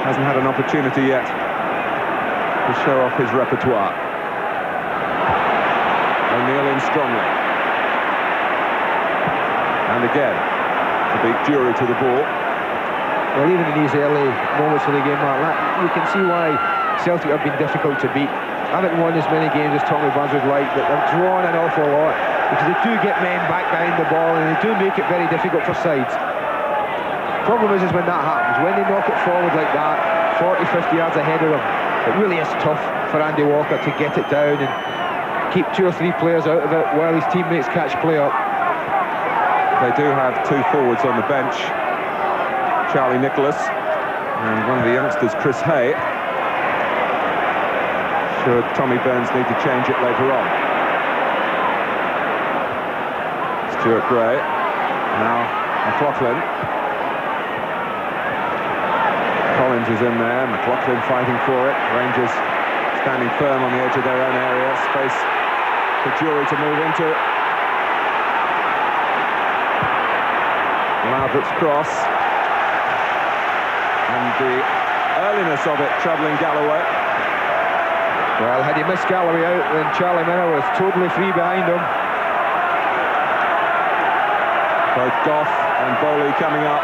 Hasn't had an opportunity yet to show off his repertoire. O'Neill in strongly. And again, to beat Jury to the ball. Well, even in these early moments of the game, Mark, you can see why Celtic have been difficult to beat. Haven't won as many games as Tommy Burns would like, but they've drawn an awful lot because they do get men back behind the ball and they do make it very difficult for sides. Problem is when that happens, when they knock it forward like that, 40, 50 yards ahead of them, it really is tough for Andy Walker to get it down and keep 2 or 3 players out of it while his teammates catch play up. They do have 2 forwards on the bench, Charlie Nicholas and one of the youngsters, Chris Hay. Should Tommy Burns need to change it later on. Stuart Gray, now McLaughlin. Collins is in there, McLaughlin fighting for it. Rangers standing firm on the edge of their own area. Space for Jury to move into. Laudrup's cross. And the earliness of it troubling Galloway. Well, had he missed Galloway out, then Charlie Miller was totally free behind him. Both Goff and Bowley coming up.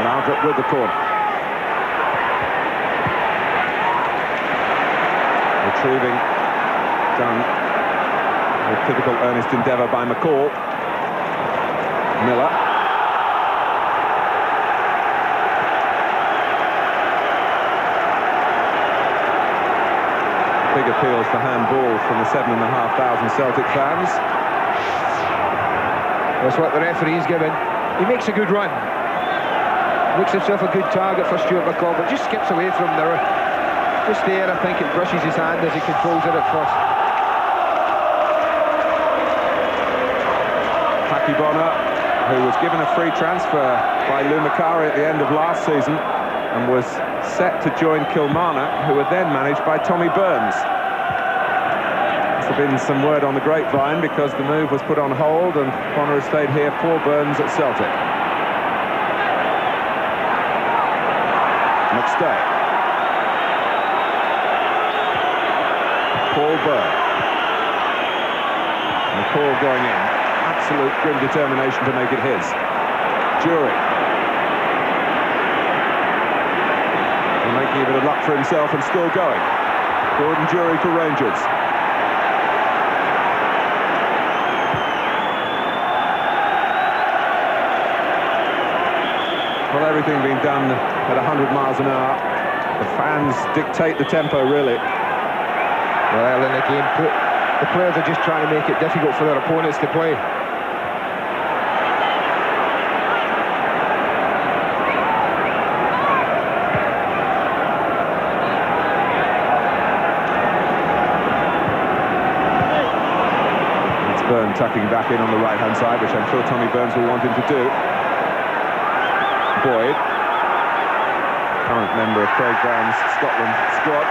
Laudrup with the corner. Retrieving done with typical earnest endeavour by McCall. Miller. Big appeals for handball from the 7,500 Celtic fans. That's what the referee's given. He makes a good run. Makes himself a good target for Stuart McCall, but just skips away from there. Just there, I think it brushes his hand as he controls it at first. Taki Bonner, who was given a free transfer by Lou Macari at the end of last season and was set to join Kilmarnock, who were then managed by Tommy Burns. There's been some word on the grapevine because the move was put on hold and Bonner has stayed here for Burns at Celtic. McStay. Paul Byrne. McCall going in. Absolute grim determination to make it his. Jury. And making a bit of luck for himself and still going. Gordon Jury for Rangers. Well, everything being done at 100 miles an hour. The fans dictate the tempo, really. Well, in the game, the players are just trying to make it difficult for their opponents to play. It's Byrne tucking back in on the right-hand side, which I'm sure Tommy Burns will want him to do. Boyd, current member of Craig Brown's Scotland squad.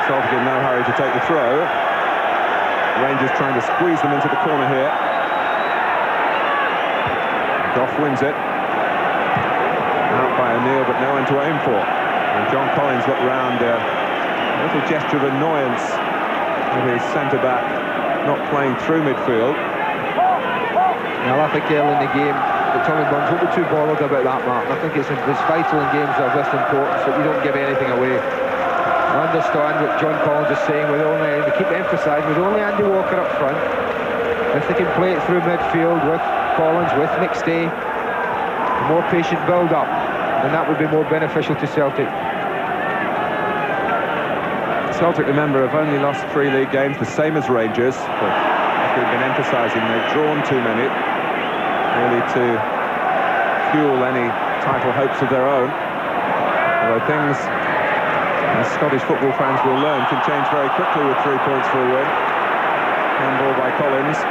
Celtic in no hurry to take the throw. Rangers trying to squeeze them into the corner here. Goff wins it. Out by O'Neill, but no one to aim for. And John Collins looked round there. A little gesture of annoyance with his centre-back not playing through midfield. Well, I think early in the game that Tommy Burns won't be too bothered about that, Mark. I think it's vital in games of this importance that you don't give anything away. I understand what John Collins is saying. We keep emphasising with only Andy Walker up front. If they can play it through midfield with Collins, with McStay, more patient build-up, and that would be more beneficial to Celtic. Celtic, remember, have only lost 3 league games, the same as Rangers, but as we've been emphasising, they've drawn too many, really to fuel any title hopes of their own. Although things, as Scottish football fans will learn, can change very quickly with 3 points for a win. Handball by Collins.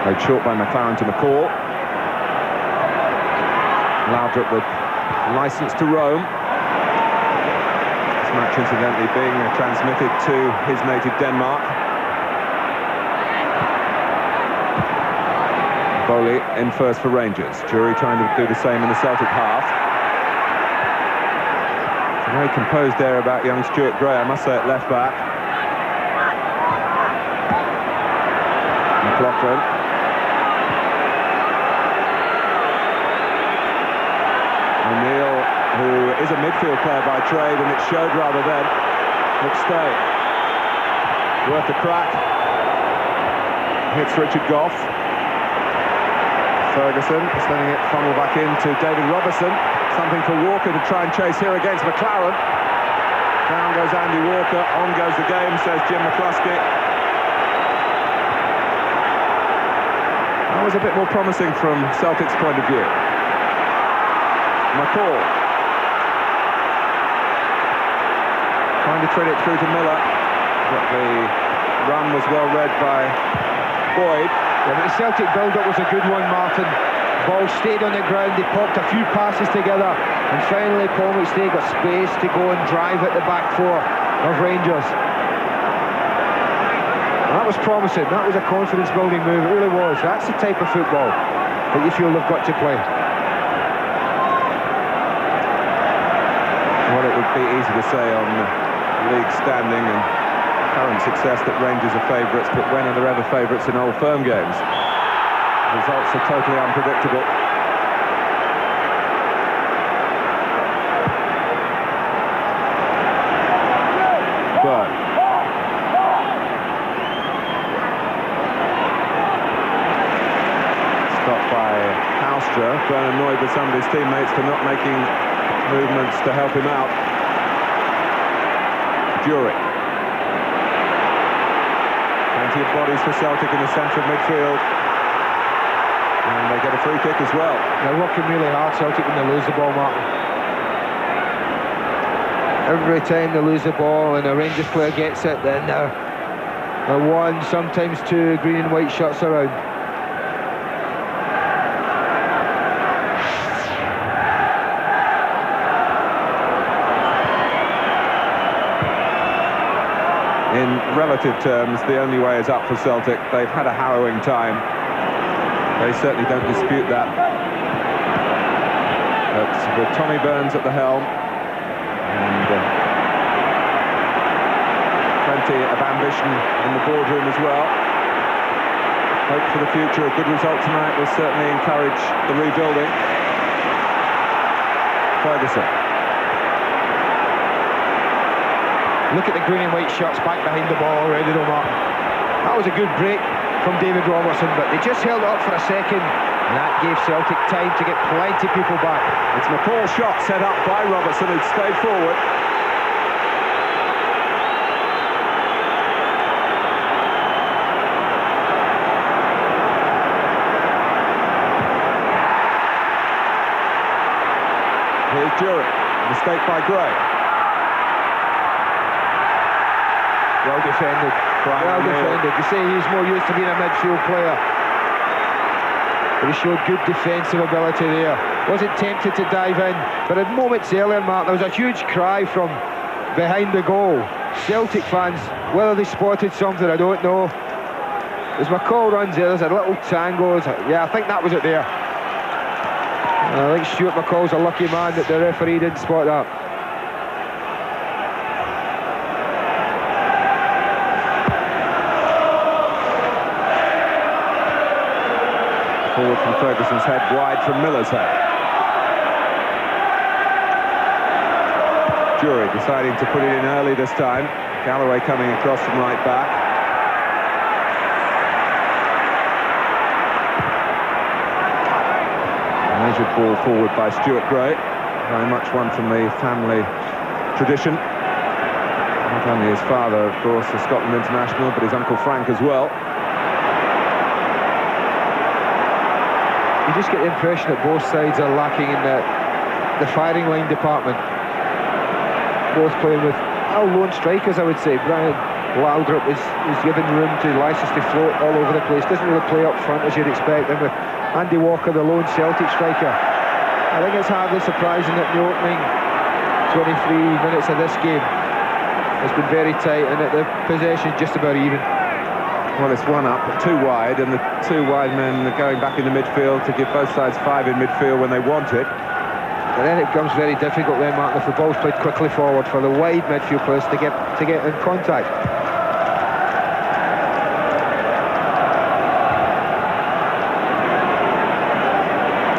Played short by McLaren to McCall. Laudrup with licence to roam. match, incidentally, being transmitted to his native Denmark. Bowley in first for Rangers. Jury trying to do the same in the Celtic half. Very composed there about young Stuart Gray, I must say, at left back. McLaughlin. O'Neill, who is a midfield player by trade, and it showed rather then. McStay. Worth a crack. Hits Richard Goff. Ferguson sending it funnel back into David Robertson. Something for Walker to try and chase here against McLaren. Down goes Andy Walker, on goes the game, says Jim McCluskey. That was a bit more promising from Celtic's point of view. McCall. Trying to thread it through to Miller. But the run was well read by Boyd. Yeah, but the Celtic build-up was a good one, Martin. Ball stayed on the ground, they popped a few passes together, and finally Paul McStay got space to go and drive at the back four of Rangers. And that was promising, that was a confidence-building move, it really was. That's the type of football that you feel they've got to play. Well, it would be easy to say on league standing and current success that Rangers are favourites, but when are there ever favourites in Old Firm games? Results are totally unpredictable. Bird. Stopped by Houstra. Byrne annoyed with some of his teammates for not making movements to help him out. Jury. Plenty of bodies for Celtic in the centre of midfield. And they get a free kick as well. They're working really hard, Celtic, when they lose the ball, Martin. Every time they lose the ball and a Rangers player gets it, then they're one, sometimes two green and white shirts around. In relative terms, the only way is up for Celtic. They've had a harrowing time. They certainly don't dispute that. But with Tommy Burns at the helm, and plenty of ambition in the boardroom as well. Hope for the future. A good result tonight will certainly encourage the rebuilding. Ferguson. Look at the green and white shirts back behind the ball already, though, Martin. That was a good break from David Robertson, but they just held it up for a second, and that gave Celtic time to get plenty of people back. It's McCall's shot set up by Robertson, who'd stayed forward. Here's Jury. Mistake by Gray. Well defended. Well defended. You say he's more used to being a midfield player, but he showed good defensive ability there. Wasn't tempted to dive in, but at moments earlier, Mark, there was a huge cry from behind the goal. Celtic fans, whether they spotted something, I don't know. As McCall runs there, there's a little tango. Yeah, I think that was it there. I think Stuart McCall's a lucky man that the referee didn't spot that. Forward from Ferguson's head, wide from Miller's head. Jury deciding to put it in early this time. Galloway coming across from right back. Measured ball forward by Stuart Gray. Very much one from the family tradition. Not only his father, of course, a Scotland international, but his uncle Frank as well. You just get the impression that both sides are lacking in the firing line department. Both playing with lone strikers, I would say. Brian Laudrup is given room to license to float all over the place. Doesn't really play up front as you'd expect. And with Andy Walker, the lone Celtic striker, I think it's hardly surprising that in the opening 23 minutes of this game It's been very tight, and the possession just about even. Well, it's 1 up, 2 wide, and the 2 wide men are going back in the midfield to give both sides 5 in midfield when they want it. And then it becomes very difficult then, Martin, if the ball's played quickly forward for the wide midfield players to get in contact.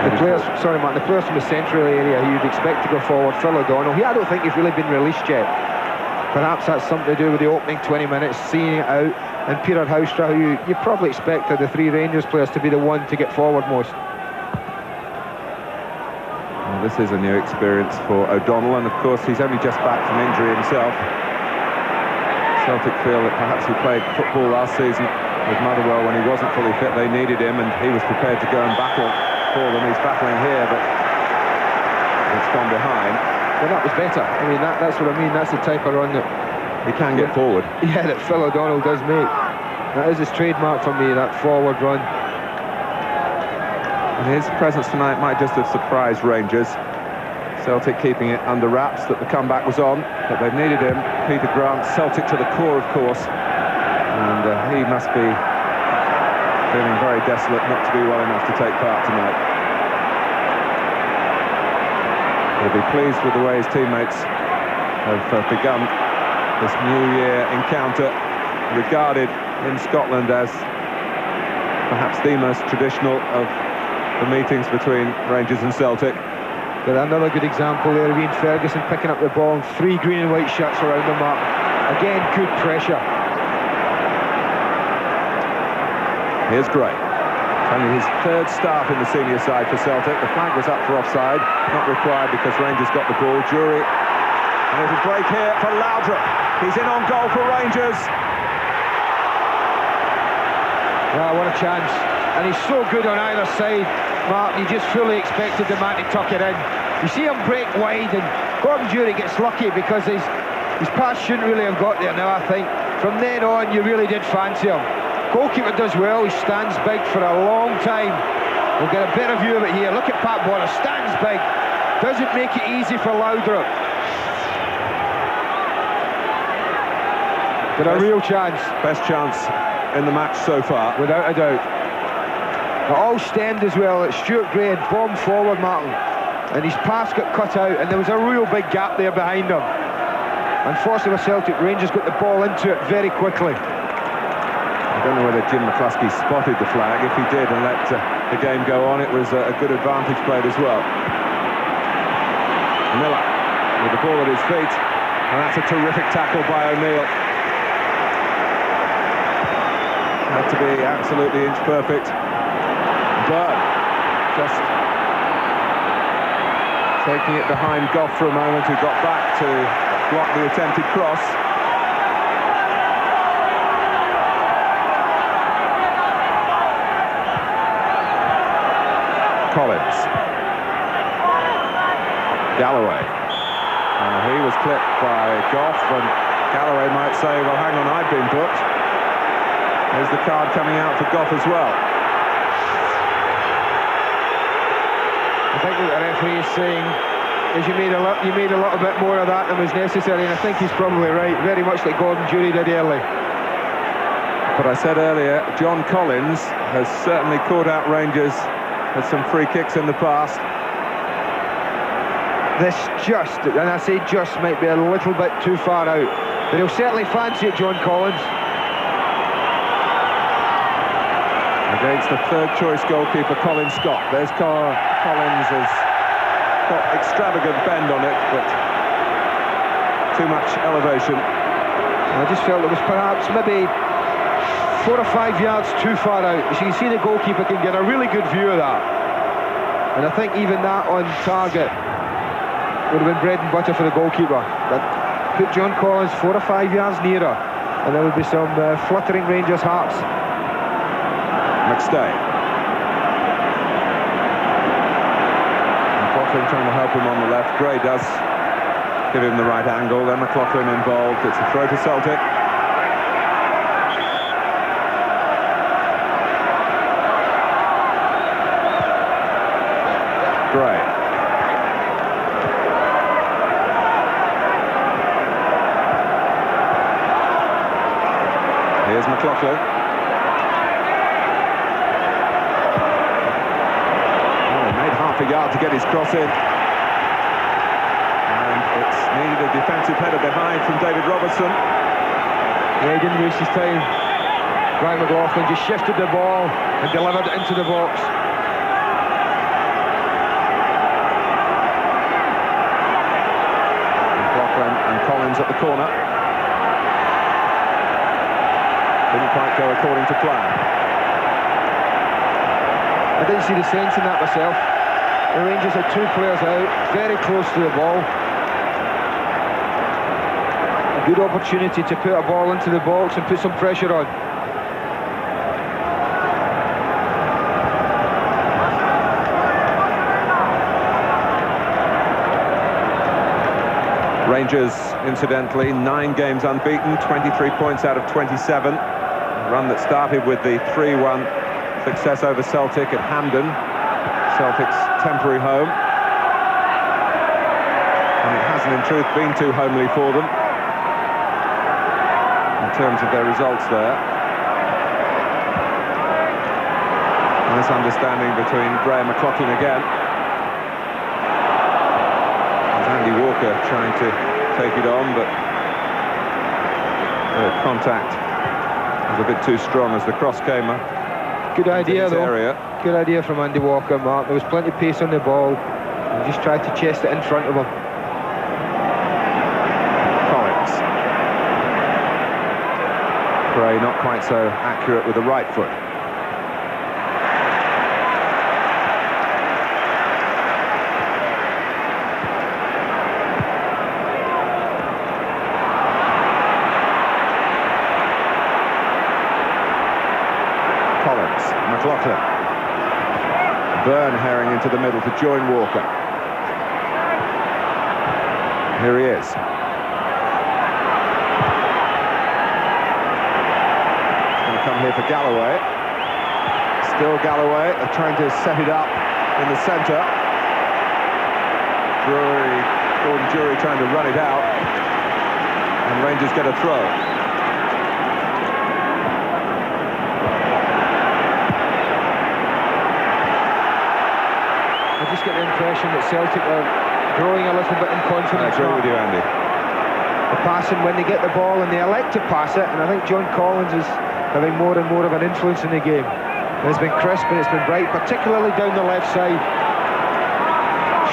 The players, sorry Martin, the players from the central area who you'd expect to go forward, Phil O'Donnell, I don't think he's really been released yet. Perhaps that's something to do with the opening 20 minutes, seeing it out. And Peter Houstra, who you probably expected the 3 Rangers players to be the one to get forward most. Well, this is a new experience for O'Donnell, and of course he's only just back from injury himself. Celtic feel that perhaps he played football last season with Motherwell when he wasn't fully fit. They needed him, and he was prepared to go and battle for them. He's battling here, but it's gone behind. Well, that was better. I mean, that's what I mean. That's the type of run that he can get forward. Yeah, that Phil O'Donnell does make. That is his trademark for me, that forward run. And his presence tonight might just have surprised Rangers. Celtic keeping it under wraps that the comeback was on, but they've needed him. Peter Grant, Celtic to the core, of course. And he must be feeling very desolate not to be well enough to take part tonight. He'll be pleased with the way his teammates have begun this New Year encounter, regarded in Scotland as perhaps the most traditional of the meetings between Rangers and Celtic. But another good example there, Ian Ferguson picking up the ball and 3 green and white shirts around the mark. Again, good pressure. Here's Gray. Only his 3rd start in the senior side for Celtic. The flag was up for offside, not required because Rangers got the ball. Jury, and there's a break here for Laudrup. He's in on goal for Rangers. Wow, what a chance. And he's so good on either side, Mark. You just fully expected the man to tuck it in. You see him break wide, and Gordon Jury gets lucky because his pass shouldn't really have got there now, I think. From then on, you really did fancy him. Goalkeeper does well, he stands big for a long time. We'll get a better view of it here. Look at Pat Bonner, stands big. Doesn't make it easy for Laudrup. But a real chance. Best chance in the match so far. Without a doubt. It all stemmed as well. Stuart Gray had bombed forward, Martin, and his pass got cut out, and there was a real big gap there behind him. Unfortunately for Celtic, Rangers got the ball into it very quickly. I don't know whether Jim McCluskey spotted the flag. If he did and let the game go on, it was a good advantage played as well. Miller with the ball at his feet, and that's a terrific tackle by O'Neill. Had to be absolutely inch perfect. Bird just taking it behind Goff for a moment, who got back to block the attempted cross. Collins. Galloway. He was clipped by Goff, and Galloway might say, well, hang on, I've been booked. There's the card coming out for Goff as well. I think what the referee is saying is you made a little bit more of that than was necessary, and I think he's probably right, very much like Gordon Jury did early. But I said earlier, John Collins has certainly caught out Rangers with some free kicks in the past. This just, and I say just, might be a little bit too far out, but he'll certainly fancy it, John Collins. Against the 3rd choice goalkeeper, Colin Scott. There's Collins has got extravagant bend on it, but too much elevation. I just felt it was perhaps maybe 4 or 5 yards too far out. So you see the goalkeeper can get a really good view of that. And I think even that on target would have been bread and butter for the goalkeeper. But put John Collins 4 or 5 yards nearer, and there would be some fluttering Rangers hearts. McStay. McLaughlin trying to help him on the left. Gray does give him the right angle, then McLaughlin involved. It's a throw to Celtic. Gray. McLaughlin. Oh, he made half a yard to get his cross in. And it's needed a defensive header behind from David Robertson. Yeah, he didn't waste his time. Ally McCoist just shifted the ball and delivered it into the box. McLaughlin and Collins at the corner. Didn't quite go according to plan. I didn't see the sense in that myself. The Rangers had two players out, very close to the ball. A good opportunity to put a ball into the box and put some pressure on. Rangers, incidentally, 9 games unbeaten, 23 points out of 27. A run that started with the 3-1 success over Celtic at Hampden, Celtic's temporary home. And it hasn't, in truth, been too homely for them in terms of their results there. A misunderstanding between Graham McLaughlin again. Andy Walker trying to take it on, but the contact was a bit too strong as the cross came up. Good idea, though. Area. Good idea from Andy Walker, Mark. There was plenty of pace on the ball. He just tried to chest it in front of him. Collins. Gray not quite so accurate with the right foot. McLaughlin. Byrne herring into the middle to join Walker. Here he is. He's going to come here for Galloway. Still Galloway. They're trying to set it up in the centre. Gordon Drury trying to run it out. And Rangers get a throw. I just get the impression that Celtic are growing a little bit in confidence. I agree with you, Andy. The passing, when they get the ball and they elect to pass it, and I think John Collins is having more and more of an influence in the game. It's been crisp and it's been bright, particularly down the left side.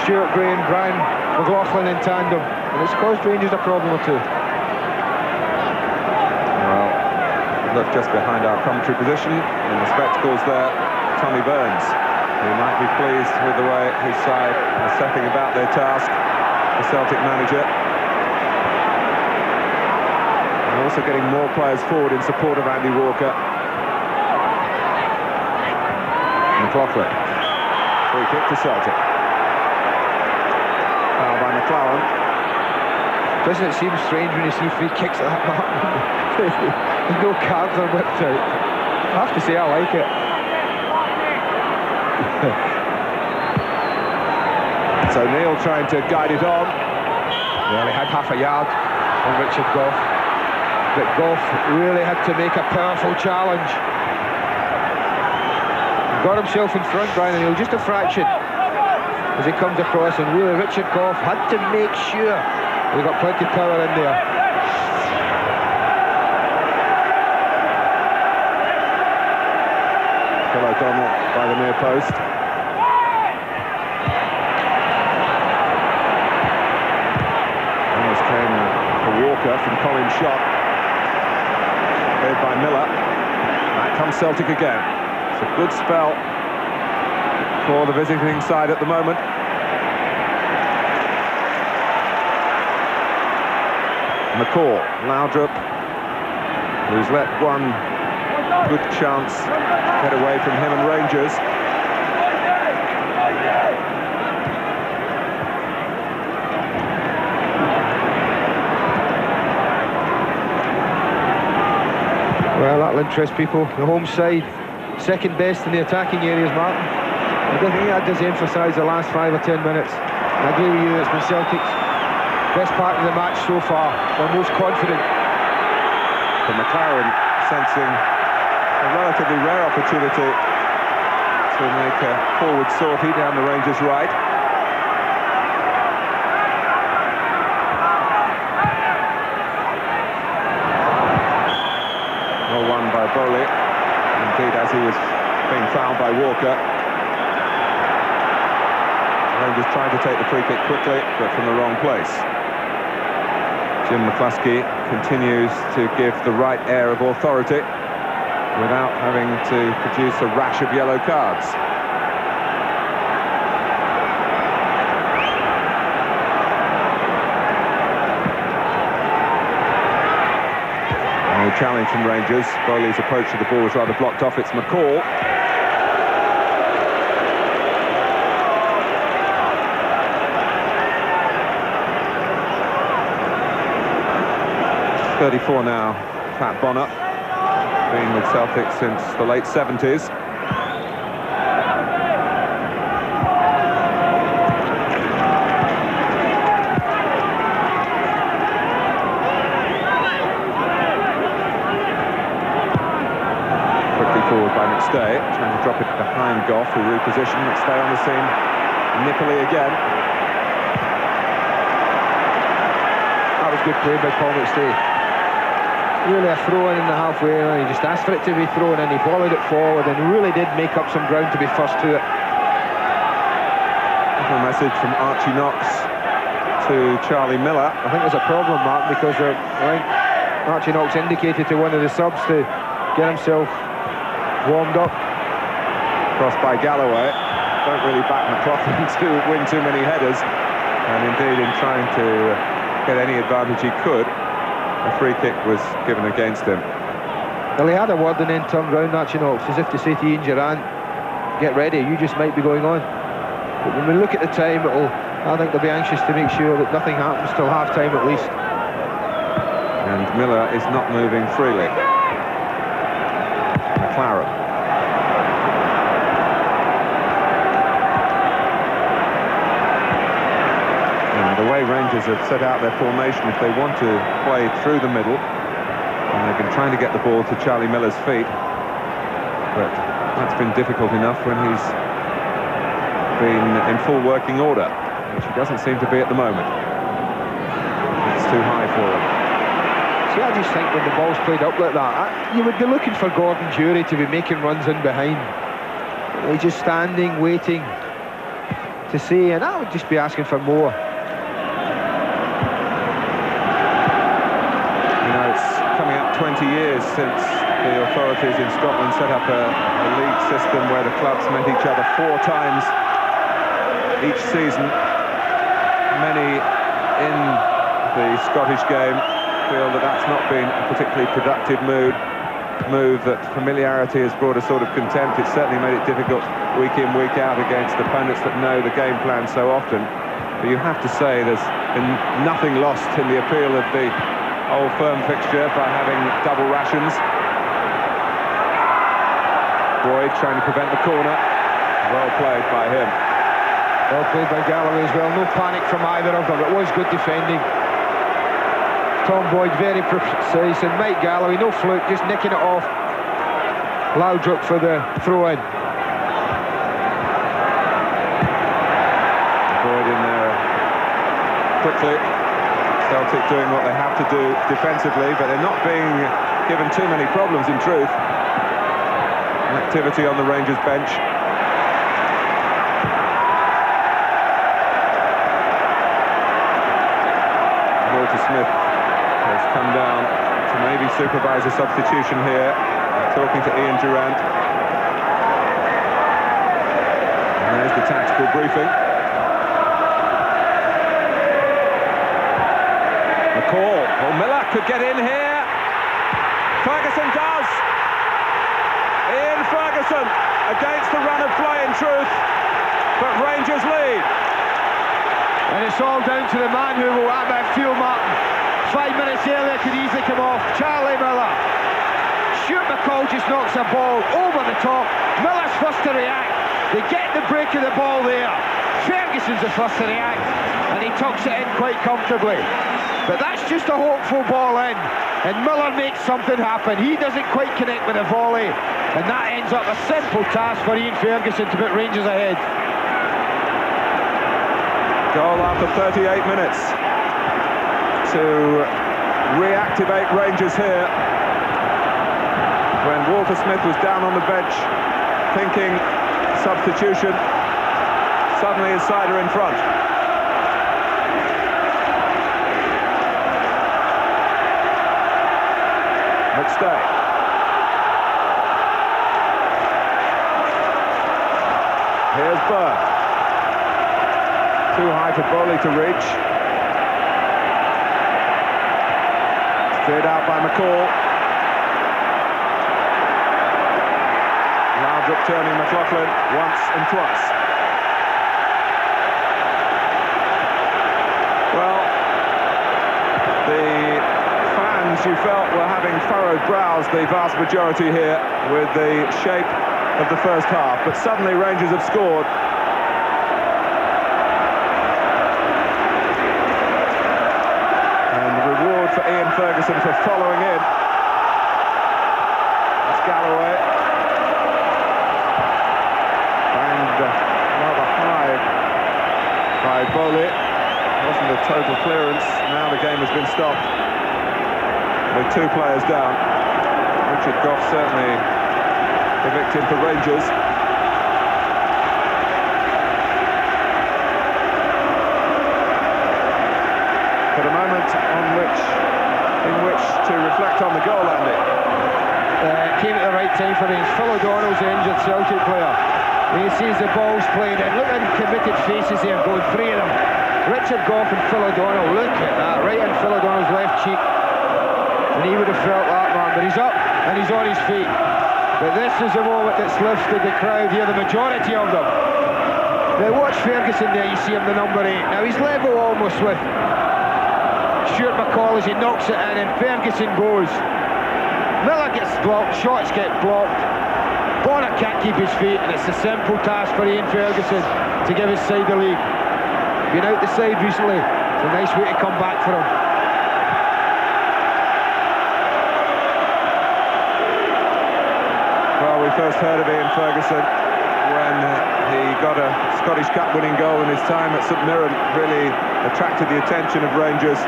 Stuart Gray and Brian McLaughlin in tandem, and it's caused Rangers a problem or two. Well, look just behind our commentary position, in the spectacles there, Tommy Burns. He might be pleased with the way his side are setting about their task, the Celtic manager. And also getting more players forward in support of Andy Walker. McLaughlin. Free kick to Celtic. Foul by McLaren. Doesn't it seem strange when you see free kicks like that, Mark? There's no cards are whipped out. I have to say I like it. So Neil trying to guide it on. Well, he had half a yard on Richard Gough, but Gough really had to make a powerful challenge. He got himself in front, Brian O'Neill, just a fraction as he comes across, and really Richard Gough had to make sure he got plenty of power in there. Phil O'Donnell by the near post. Almost came for Walker from Colin's shot. Cleared by Miller. Back comes Celtic again. It's a good spell for the visiting side at the moment. McCall, Laudrup, who's let one good chance get away from him and Rangers. Well, that'll interest people. The home side, second best in the attacking areas, Martin. I don't think that does emphasise the last 5 or 10 minutes. I agree with you, it's been Celtic's best part of the match so far. They're most confident. For McLaren, sensing a relatively rare opportunity to make a forward sortie down the Rangers' right. Well won by Bowley. Indeed, as he was being fouled by Walker. Rangers trying to take the free kick quickly, but from the wrong place. Jim McCluskey continues to give the right air of authority without having to produce a rash of yellow cards. No challenge from Rangers. Bowley's approach to the ball was rather blocked off. It's McCall. 34 now, Pat Bonner, been with Celtic since the late 70s. Quickly forward by McStay, trying to drop it behind Goff, who repositioned. McStay on the scene, nippily again. That was good play by Paul McStay. Really a throw-in the halfway line. He just asked for it to be thrown in. He volleyed it forward and really did make up some ground to be first to it. A message from Archie Knox to Charlie Miller. I think there's a problem, Mark, because I think Archie Knox indicated to one of the subs to get himself warmed up. Crossed by Galloway. Don't really back McLaughlin to win too many headers. And indeed, in trying to get any advantage he could, a free kick was given against him. Well, he had a word and then turned round, Archie Knox, as if to say to Ian Durant, get ready, you just might be going on. But when we look at the time, I think they'll be anxious to make sure that nothing happens till half-time at least. And Miller is not moving freely. McLaren. The way Rangers have set out their formation, if they want to play through the middle, and they've been trying to get the ball to Charlie Miller's feet, but that's been difficult enough when he's been in full working order, which he doesn't seem to be at the moment. It's too high for him. See, I just think when the ball's played up like that, you would be looking for Gordon Jury to be making runs in behind. He's just standing, waiting to see, and I would just be asking for more. It's coming up 20 years since the authorities in Scotland set up a league system where the clubs met each other 4 times each season. Many in the Scottish game feel that that's not been a particularly productive move, that familiarity has brought a sort of contempt. It's certainly made it difficult week in, week out against opponents that know the game plan so often. But you have to say there's been nothing lost in the appeal of the Old Firm fixture by having double rations. Boyd trying to prevent the corner. Well played by him. Well played by Galloway as well. No panic from either of them. It was good defending. Tom Boyd very precise, and Mike Galloway, no fluke, just nicking it off. Loudrup for the throw-in. Boyd in there quickly. Celtic doing what they have to do defensively, but they're not being given too many problems in truth. Activity on the Rangers bench. Walter Smith has come down to maybe supervise a substitution here, talking to Ian Durant. And there's the tactical briefing. McCall. Well, Miller could get in here. Ferguson does. Ian Ferguson against the run of play in truth, but Rangers lead. And it's all down to the man who will have that fuel, Martin. 5 minutes earlier could easily come off. Charlie Miller. Stuart McCall just knocks a ball over the top. Miller's first to react. They get the break of the ball there. Ferguson's the first to react, and he tucks it in quite comfortably. but that's just a hopeful ball in, and Miller makes something happen. He doesn't quite connect with the volley, and that ends up a simple task for Ian Ferguson to put Rangers ahead. Goal after 38 minutes to reactivate Rangers here, when Walter Smith was down on the bench thinking substitution. Suddenly his side are in front. McStay. Here's Byrne. Too high for Bowley to reach. Steered out by McCall. Loudrup turning McLaughlin once and twice. Well, the fans, you felt, were having furrowed brows, the vast majority here, with the shape of the first half. But suddenly Rangers have scored. And the reward for Ian Ferguson for following in. That's Galloway. And rather high by Bowley. Wasn't a total clearance. Now the game has been stopped with 2 players down. Richard Gough certainly the victim for Rangers. But a moment in which to reflect on the goal, Andy. Came at the right time for him. Phil O'Donnell's the injured Celtic player. He sees the ball's played in. Look at the committed faces there, going 3 of them. Richard Gough and Phil O'Donnell, look at that, right in Phil O'Donnell's left cheek. And he would have felt that, man, but he's up and he's on his feet. But this is the moment that's lifted the crowd here, the majority of them. Now watch Ferguson there, you see him, the number 8. Now he's level almost with Stuart McCall as he knocks it in, and Ferguson goes. Miller gets blocked, shots get blocked. Bonner can't keep his feet, and it's a simple task for Ian Ferguson to give his side the lead. Been out the side recently. It's a nice way to come back for him. Well, we first heard of Ian Ferguson when he got a Scottish Cup winning goal in his time at St Mirren. Really attracted the attention of Rangers.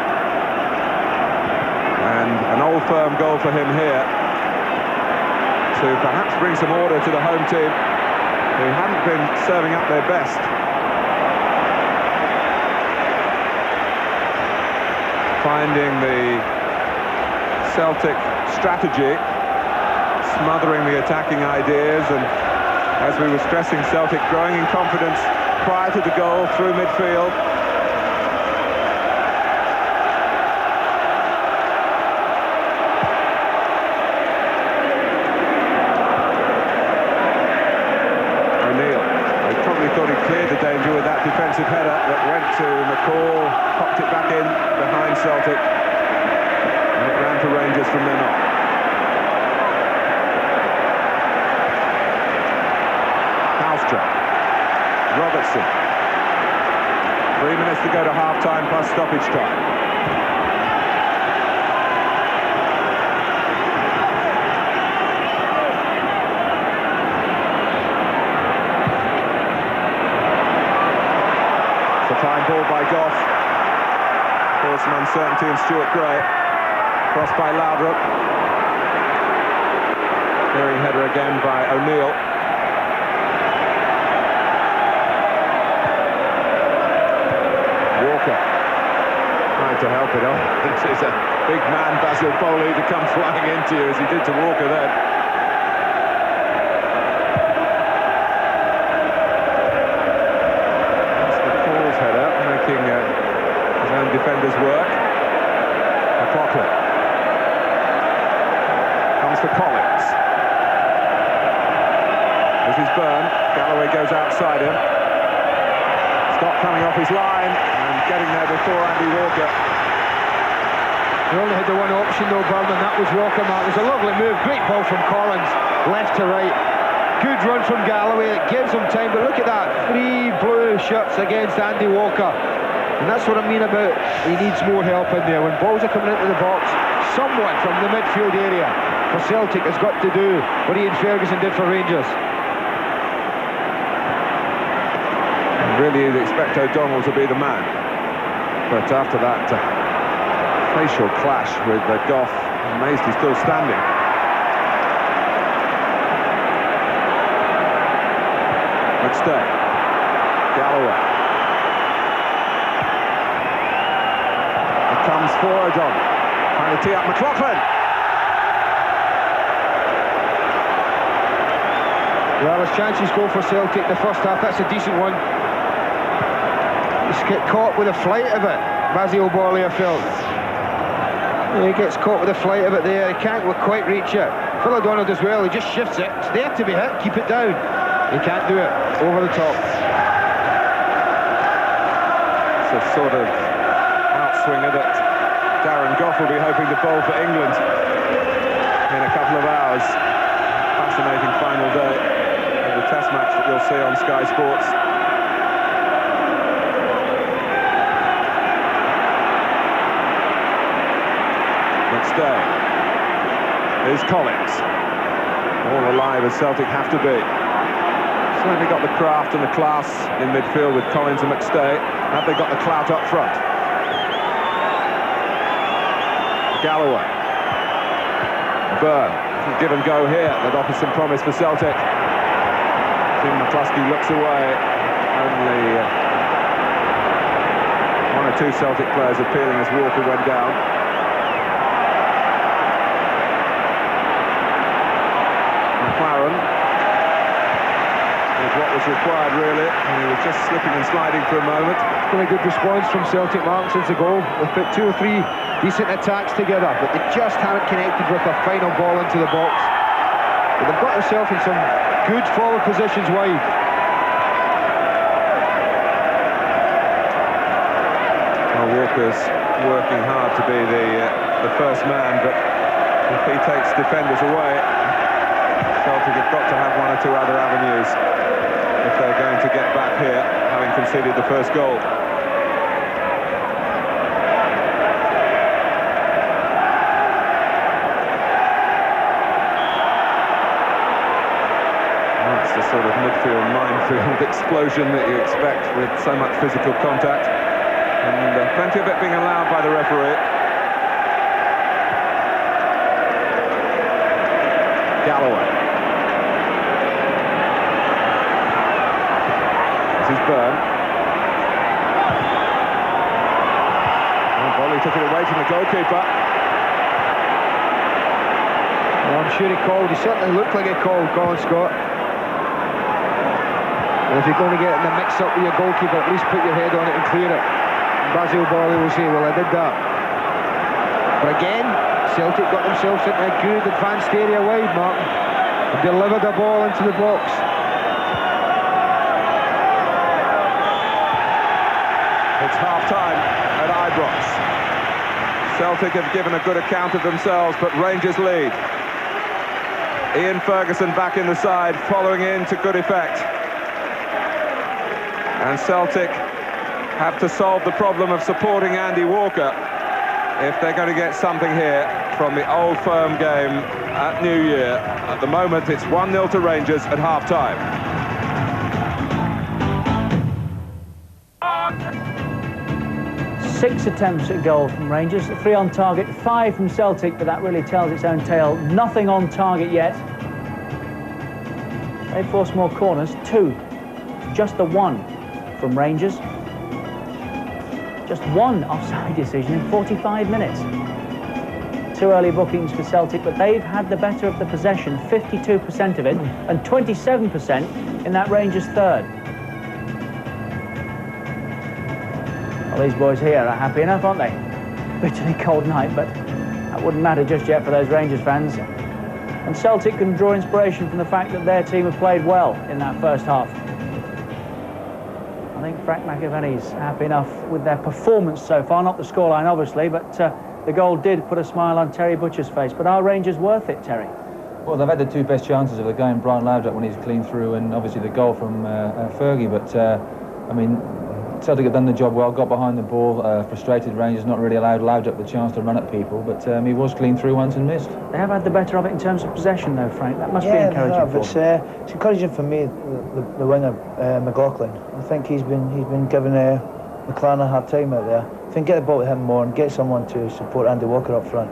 And an old firm goal for him here to perhaps bring some order to the home team, who hadn't been serving up their best. Finding the Celtic strategy, smothering the attacking ideas, and as we were stressing, Celtic growing in confidence prior to the goal through midfield. O'Neill, I probably thought he cleared the danger with that defensive header that went to McCall, popped it back in behind Celtic, and it ran for Rangers from then on. Halstra, Robertson. 3 minutes to go to half-time plus stoppage time. It's a fine ball by Gough. Caused some uncertainty in Stuart Gray. Crossed by Loudrup. Clearing header again by O'Neill. Walker trying to help it on. This is a big man, Basil Bowley, to come flying into you as he did to Walker then. That's McCall's header, making his own defenders work. McLaughlin comes for Collins. This is Byrne. Galloway goes outside him. Scott coming off his line and getting there before Andy Walker. He only had the one option though, Byrne, and that was Walker, Mark. It was a lovely move, great ball from Collins, left to right. Good run from Galloway, it gives him time, but look at that, 3 blue shirts against Andy Walker. And that's what I mean about he needs more help in there. When balls are coming into the box, someone from the midfield area for Celtic has got to do what Ian Ferguson did for Rangers. Really, you'd expect O'Donnell to be the man. But after that facial clash with Goff, amazed he's still standing. McStay. Galloway. It comes for O'Donnell. Trying to tee up McLaughlin. Well, his chances go for Celtic in the first half. That's a decent one. He's get caught with a flight of it, Basil Borley, I felt. Yeah, he gets caught with a flight of it there. He can't quite reach it. Phil O'Donnell does well. He just shifts it. It's there to be hit. Keep it down. He can't do it. Over the top. It's a sort of outswinger that Darren Goff will be hoping to bowl for England in a couple of hours. Fascinating final day of the Test match that you'll see on Sky Sports. McStay. Here's Collins. All alive as Celtic have to be. Certainly got the craft and the class in midfield with Collins and McStay. Have they got the clout up front? Galloway. Byrne. Give and go here. That offers some promise for Celtic. Tim McCluskey looks away. Only one or two Celtic players appealing as Walker went down. McLaren with what was required, really. And he was just slipping and sliding for a moment. Really good response from Celtic, Martin, since the goal. They've put 2 or 3 decent attacks together, but they just haven't connected with a final ball into the box. But they've got themselves in some good forward positions wide. Well, Walker's working hard to be the first man, but if he takes defenders away, Celtic have got to have 1 or 2 other avenues if they're going to get back here, having conceded the first goal. That's the sort of midfield, minefield explosion that you expect with so much physical contact, and plenty of it being allowed by the referee. Galloway. This is Byrne. And Bolly took it away from the goalkeeper. Well, I'm sure he called. He certainly looked like he called, Colin Scott. And if you're going to get in the mix-up with your goalkeeper, at least put your head on it and clear it. And Basil Borley will say, well, I did that. But again, Celtic got themselves into a good advanced area wide, Martin, and delivered a ball into the box. It's half-time at Ibrox. Celtic have given a good account of themselves, but Rangers lead. Ian Ferguson back in the side, following in to good effect. And Celtic have to solve the problem of supporting Andy Walker if they're going to get something here from the Old Firm game at New Year. At the moment, it's 1-0 to Rangers at half-time. Six attempts at goal from Rangers, 3 on target, 5 from Celtic, but that really tells its own tale. Nothing on target yet. They've forced more corners, 2. Just the 1 from Rangers. Just 1 offside decision in 45 minutes. 2 early bookings for Celtic, but they've had the better of the possession, 52% of it, and 27% in that Rangers third. Well, these boys here are happy enough, aren't they? Bitterly cold night, but that wouldn't matter just yet for those Rangers fans. And Celtic can draw inspiration from the fact that their team have played well in that first half. I think Frank McAvenny's happy enough with their performance so far, not the scoreline obviously, but the goal did put a smile on Terry Butcher's face. But are Rangers worth it, Terry? Well, they've had the 2 best chances of the game, Brian Laudrup when he's clean through, and obviously the goal from Fergie, but I mean, Celtic have done the job well, got behind the ball, frustrated Rangers, not really allowed Loud the chance to run at people, but he was clean through once and missed. They have had the better of it in terms of possession though, Frank. That must be encouraging for them. It's encouraging for me, the winger, McLaughlin. I think he's been giving McLaren a hard time out there. I think get the ball to him more and get someone to support Andy Walker up front.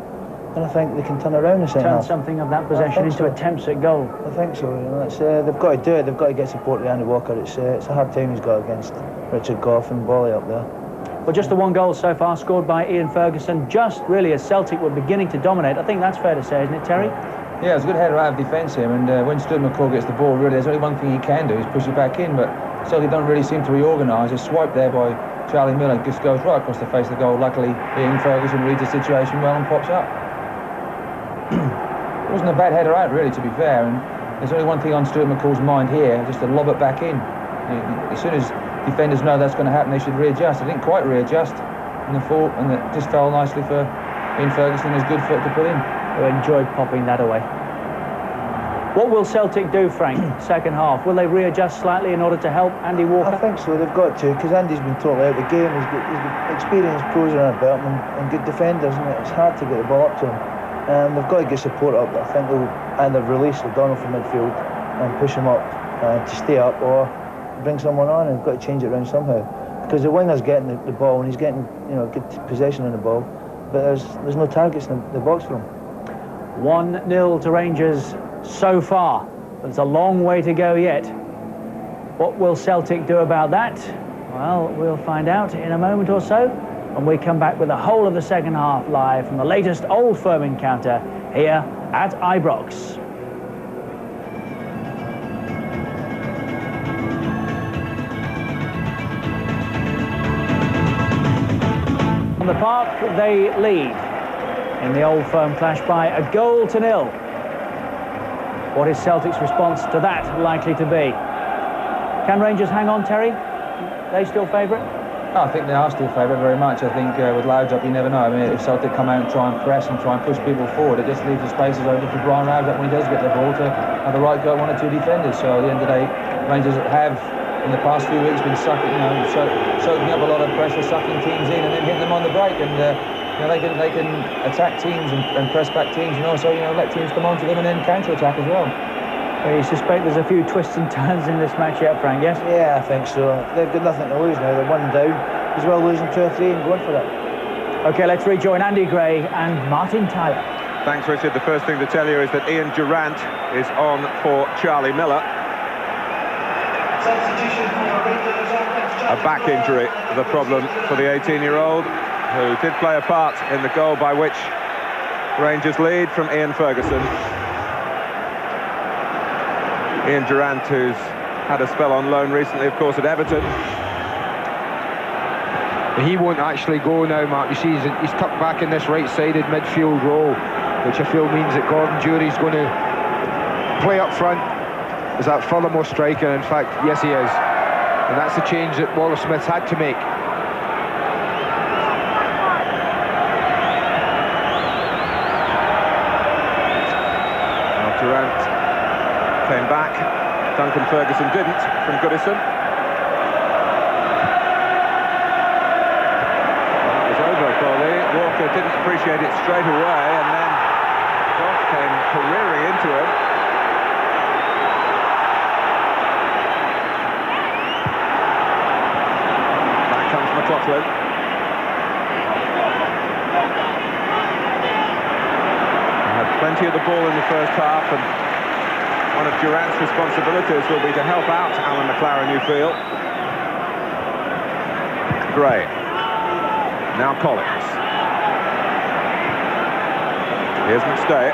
And I think they can turn around the second half. Turn something of that possession into attempts at goal. I think so. You know, they've got to do it. They've got to get support to Andy Walker. It's a hard time he's got against Richard Gough and Bolly up there. Well, just the one goal so far scored by Ian Ferguson, just really as Celtic were beginning to dominate. I think that's fair to say, isn't it, Terry? Yeah, it's a good header out of defence here, and when Stuart McCall gets the ball, really, there's only one thing he can do, is push it back in, but Celtic don't really seem to reorganise. A swipe there by Charlie Miller just goes right across the face of the goal. Luckily, Ian Ferguson reads the situation well and pops up. It wasn't a bad header out, really, to be fair, and there's only one thing on Stuart McCall's mind here, just to lob it back in. As soon as defenders know that's going to happen, they should readjust. They didn't quite readjust, and it just fell nicely for Ian Ferguson, his good foot to put in. Who enjoyed popping that away. What will Celtic do, Frank, second half? Will they readjust slightly in order to help Andy Walker? I think so, they've got to, because Andy's been totally out of the game. He's got experienced pros around a belt and good defenders, and it's hard to get the ball up to him. They've got to get support up. I think they'll either release O'Donnell from midfield and push him up to stay up, or bring someone on, and they've got to change it around somehow. Because the winger's getting the ball and he's getting good possession on the ball, but there's no targets in the box for him. 1-0 to Rangers so far. There's a long way to go yet. What will Celtic do about that? Well, we'll find out in a moment or so when we come back with the whole of the second half live from the latest Old Firm encounter here at Ibrox. On the park, they lead in the Old Firm clash by 1-0. What is Celtic's response to that likely to be? Can Rangers hang on, Terry? They still favourite? No, I think they are still favourite very much. I think with Loud you never know. I mean, if Celtic come out and try and press and try and push people forward, it just leaves the spaces open for Brian Loud when he does get the ball to have the right go at one or two defenders. So at the end of the day, Rangers have in the past few weeks been soaking up a lot of pressure, sucking teams in and then hitting them on the break, and they can attack teams and press back teams, and also let teams come onto them and then counter attack as well. You suspect there's a few twists and turns in this match yet, Frank, yes? Yeah, I think so. They've got nothing to lose now. They're 1 down. As well losing 2 or 3 and going for it. OK, let's rejoin Andy Gray and Martin Tyler. Thanks, Richard. The first thing to tell you is that Ian Durrant is on for Charlie Miller. A back injury, the problem for the 18-year-old, who did play a part in the goal by which Rangers lead from Ian Ferguson. Ian Durrant, who's had a spell on loan recently, of course, at Everton. He won't actually go now, Mark. You see, he's tucked back in this right-sided midfield role, which I feel means that Gordon Jury's going to play up front as that furthermost striker. In fact, yes, he is. And that's the change that Wallace Smith's had to make. Well, Durrant came back. Duncan Ferguson didn't from Goodison. That was over, Bolly. Walker didn't appreciate it straight away, and then Gough came careering into him. Back comes McLaughlin. Had plenty of the ball in the first half, and one of Durrant's responsibilities will be to help out Alan McLaren, you feel. Gray. Now Collins. Here's McStay.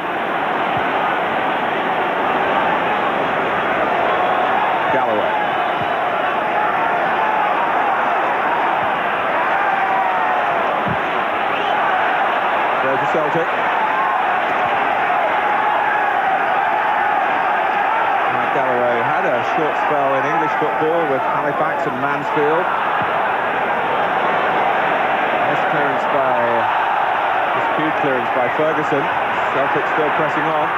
Galloway. Throw to Celtic. Galloway had a short spell in English football with Halifax and Mansfield. Nice huge clearance by Ferguson. Celtic still pressing on.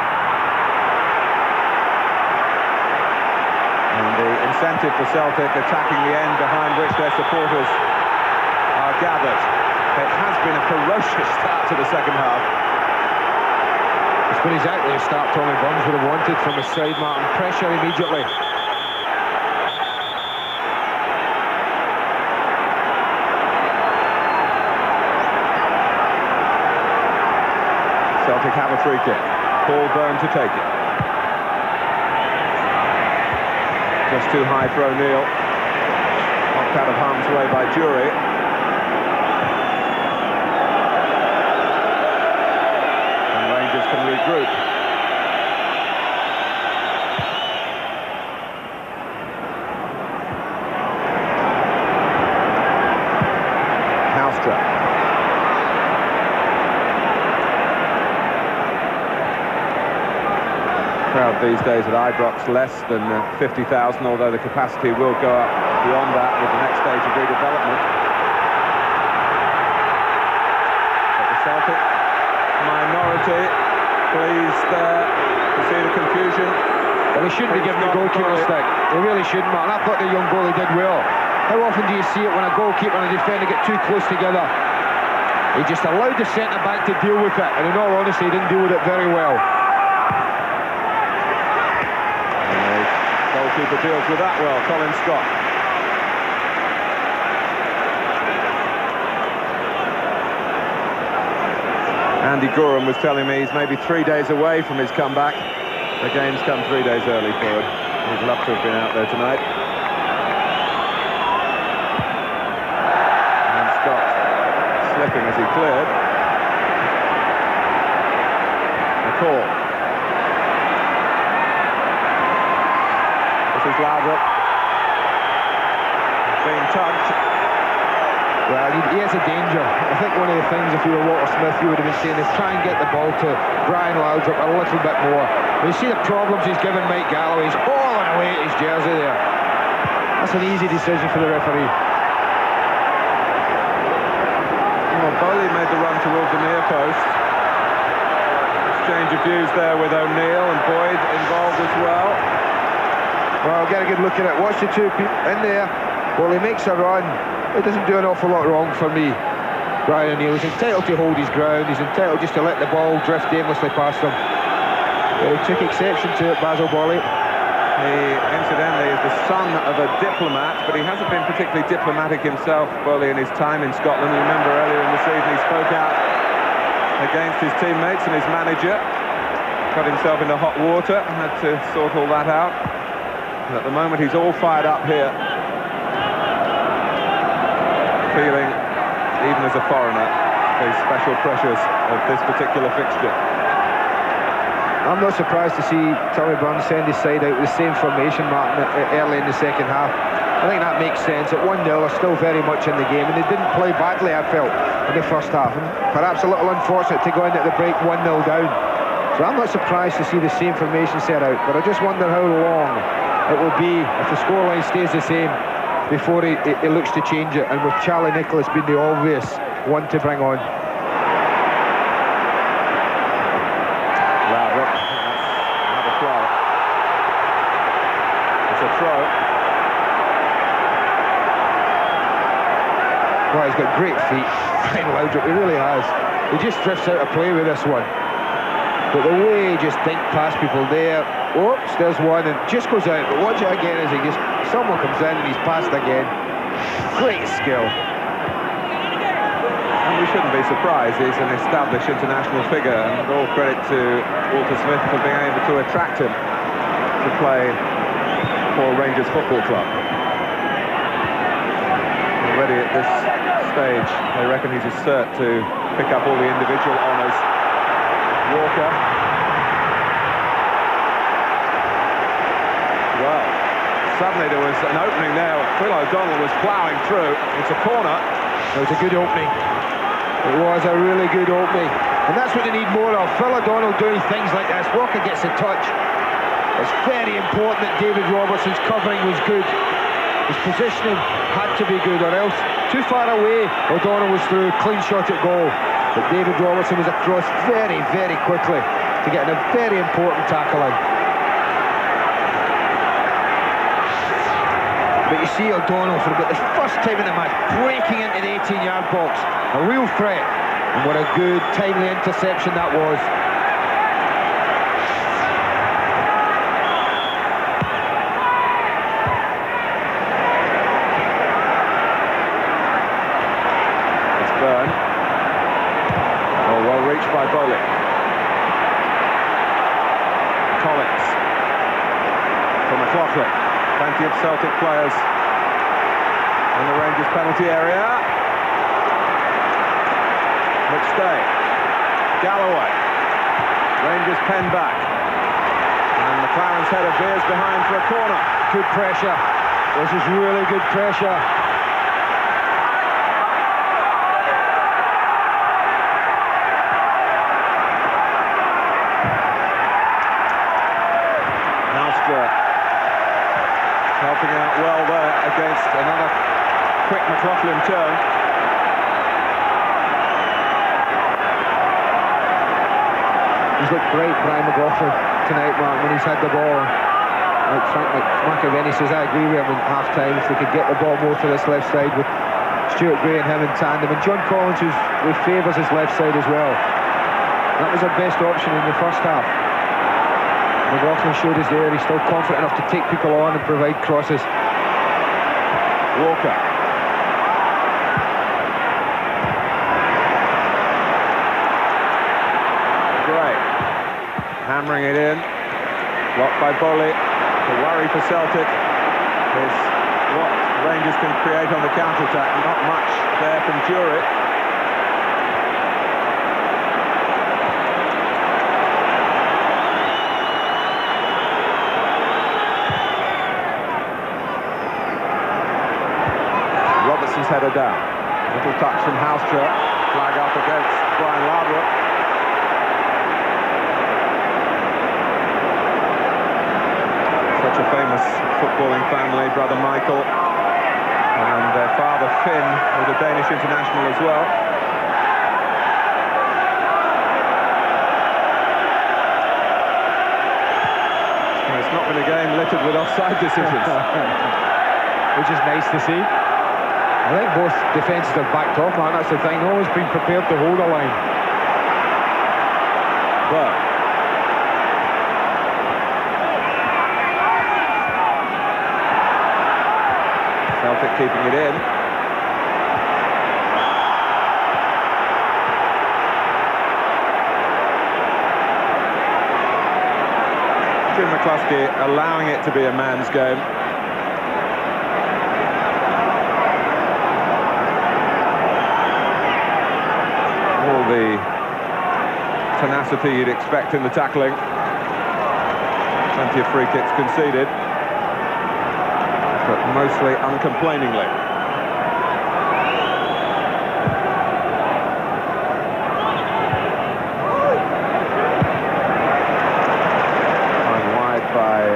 And the incentive for Celtic, attacking the end behind which their supporters are gathered. It has been a ferocious start to the second half. It's been exactly the start Tommy Burns would have wanted from his side, Martin. Pressure immediately. Celtic have a free kick. Paul Byrne to take it. Just too high for O'Neill. Knocked out of harm's way by Jury. And Rangers can regroup. Houstra. Crowd these days at Ibrox less than 50,000, although the capacity will go up beyond that with the next stage of redevelopment. But the Celtic minority pleased to see the confusion. Well, he shouldn't be giving the goalkeeper a stick. He really shouldn't, Martin. I thought the young goalie did well. How often do you see it when a goalkeeper and a defender get too close together? He just allowed the centre-back to deal with it, and in all honesty, he didn't deal with it very well. Goalkeeper deals with that well, Colin Scott. Andy Gorham was telling me he's maybe 3 days away from his comeback. The game's come 3 days early for him. He'd love to have been out there tonight. And Scott slipping as he cleared. A call. This is Laudrup. Being tugged. Well, he has a danger. I think one of the things, if you were Walter Smith, you would have been saying is try and get the ball to Brian Laudrup a little bit more. You see the problems he's given Mike Galloway. He's hauling away at his jersey there. That's an easy decision for the referee. Well, Bowley made the run towards the near post. Exchange of views there with O'Neill and Boyd involved as well. Well, get a good look at it. Watch the two people in there. Well, he makes a run. It doesn't do an awful lot wrong for me. Brian O'Neill is entitled to hold his ground. He's entitled just to let the ball drift aimlessly past him. He took exception to it, Basil Bowley. He, incidentally, is the son of a diplomat, but he hasn't been particularly diplomatic himself, Bowley, in his time in Scotland. You remember earlier in the season he spoke out against his teammates and his manager. Got himself into hot water, had to sort all that out. And at the moment he's all fired up here. Feeling, even as a foreigner, the special pressures of this particular fixture. I'm not surprised to see Tommy Burns send his side out with the same formation, Martin, early in the second half. I think that makes sense. At 1-0, they're still very much in the game, and they didn't play badly, I felt, in the first half. And perhaps a little unfortunate to go in at the break 1-0 down. So I'm not surprised to see the same formation set out, but I just wonder how long it will be if the scoreline stays the same before he looks to change it, and with Charlie Nicholas being the obvious one to bring on. Laudrup, another throw. It's a throw. Well, he's got great feet, Brian Laudrup, he really has. He just drifts out of play with this one. But the way he just dinked past people there, oops, there's one, and just goes out. But watch it again as he just, someone comes in and he's passed again. Great skill. And we shouldn't be surprised, he's an established international figure, and all credit to Walter Smith for being able to attract him to play for Rangers Football Club. Already at this stage, they reckon he's a cert to pick up all the individual honours. Walker. Well, suddenly there was an opening there. Phil O'Donnell was ploughing through. It's a corner. It was a good opening. It was a really good opening. And that's what they need more of. Phil O'Donnell doing things like this. Walker gets a touch. It's very important that David Robertson's covering was good. His positioning had to be good, or else too far away. O'Donnell was through, clean shot at goal. But David Robertson was across very, very quickly to get in a very important tackle in. But you see O'Donnell for about the first time in the match breaking into the 18-yard box. A real threat. And what a good, timely interception that was. It's Byrne. Oh, well reached by Bowley. Collins. For McLaughlin. Plenty of Celtic players in the Rangers penalty area. McStay. Galloway. Rangers pen back. And McLaren's header veers behind for a corner. Good pressure. This is really good pressure. Helping out well there against another quick McLaughlin turn. He's looked great, Brian McLaughlin, tonight, Mark, when he's had the ball. Like Frank McAvenny says, I agree with him in half-time. If they could get the ball more to this left side with Stuart Gray and him in tandem. And John Collins, who favours his left side as well. That was their best option in the first half. McLaughlin showed us there, he's still confident enough to take people on and provide crosses. Walker. Great. Hammering it in. Blocked by Bowley. The worry for Celtic is what Rangers can create on the counter-attack. Not much there from Jurek. Header down. Little touch from Houstra. Flag up against Brian Lardrup. Such a famous footballing family, brother Michael and their father Finn was a Danish international as well. And it's not been a game littered with offside decisions. Which is nice to see. I think both defences are backed off, man. That's the thing. Always been prepared to hold a line. But Celtic keeping it in. Jim McCluskey allowing it to be a man's game. The tenacity you'd expect in the tackling. Plenty of free kicks conceded, but mostly uncomplainingly. Fine wide by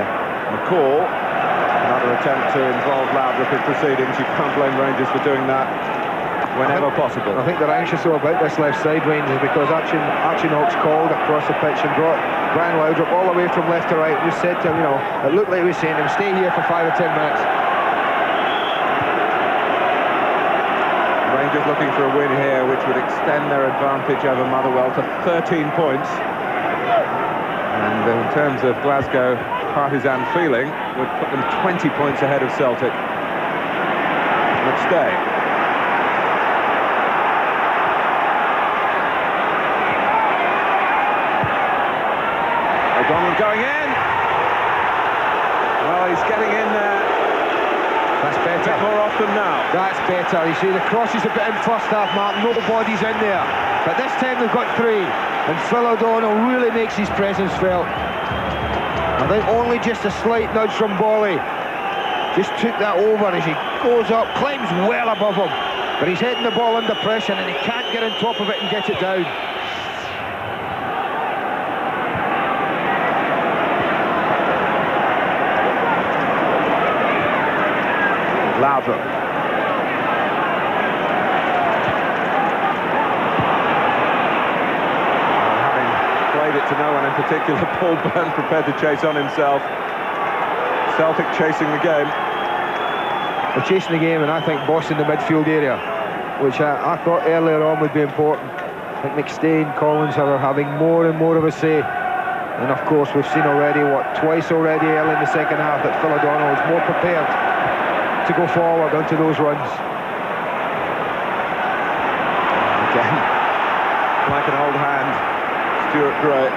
McCall. Another attempt to involve Lardrup in proceedings. You can't blame Rangers for doing that whenever possible. I think they're anxious though about this left side, Rangers, because Archie Knox called across the pitch and brought Brian Lardrup all the way from left to right. We said to him, you know, it looked like we were saying to him, stay here for 5 or 10 minutes. Rangers looking for a win here, which would extend their advantage over Motherwell to 13 points. And in terms of Glasgow partisan feeling, would put them 20 points ahead of Celtic. McStay. O'Donnell going in. Well, he's getting in there. That's better. A bit more often now. That's better. You see, the crosses a bit in first half, Mark. Nobody's in there. But this time they've got 3. And Phil O'Donnell really makes his presence felt. I think only just a slight nudge from Bowley. Just took that over as he goes up, climbs well above him. But he's hitting the ball under pressure and he can't get on top of it and get it down. Lardrup. Having played it to no one in particular, Paul Byrne prepared to chase on himself. Celtic chasing the game. They're chasing the game, and I think bossing the midfield area, which I thought earlier on would be important. I think McStay, Collins are having more and more of a say. And of course, we've seen already, twice already early in the second half, that Phil O'Donnell is more prepared to go forward onto those runs. Again, like an old hand, Stuart Gray,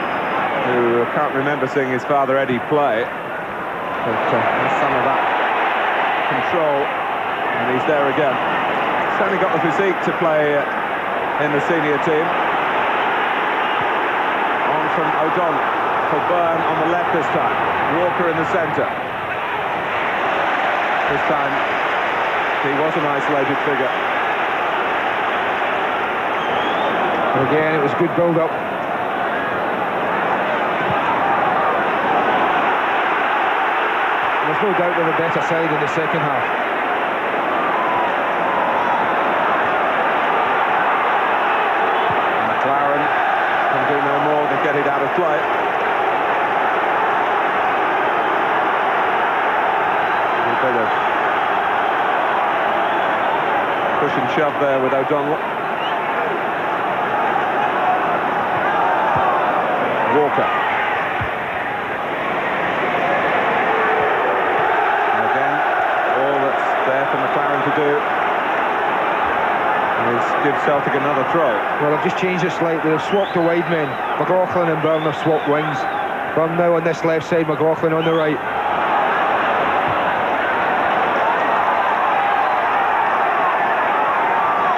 who can't remember seeing his father Eddie play, but has some of that control, and he's there again. Certainly got the physique to play in the senior team. On from O'Donnell for Byrne on the left this time. Walker in the centre. This time he was an isolated figure. And again, it was good build-up. There's no doubt they're the better side in the second half. McLaren can do no more than get it out of play. A bit of push and shove there with O'Donnell. Walker. And again, all that's there for McLaren to do is give Celtic another throw. Well, they've just changed it slightly. They've swapped the wide men. McLaughlin and Byrne have swapped wings. Byrne now on this left side, McLaughlin on the right.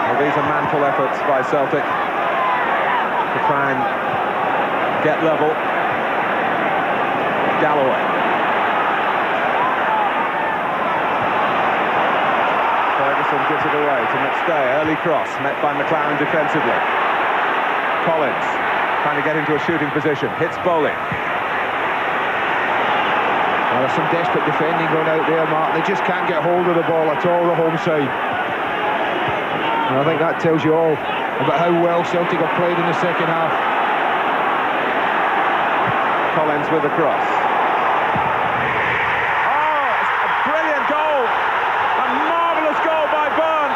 Well, these are manful efforts by Celtic to try and get level. Galloway. Ferguson gives it away to McStay. Early cross met by McLaren defensively. Collins trying to get into a shooting position. Hits bowling. Well, there's some desperate defending going out there, Mark. They just can't get hold of the ball at all, the home side. And I think that tells you all about how well Celtic have played in the second half. Collins with the cross. Oh, a brilliant goal! A marvellous goal by Byrne.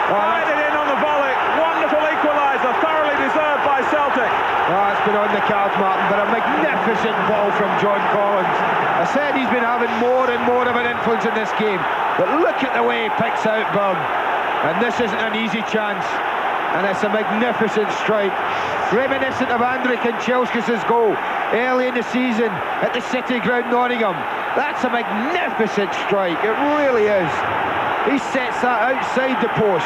Fired it in on the volley. Wonderful equaliser, thoroughly deserved by Celtic. Oh, it's been on the cards, Martin, but a magnificent ball from John Collins. I said he's been having more and more of an influence in this game, but look at the way he picks out Byrne. And this isn't an easy chance. And it's a magnificent strike, reminiscent of Andrej Kanchelskis' goal early in the season at the City Ground, Nottingham. That's a magnificent strike, it really is. He sets that outside the post,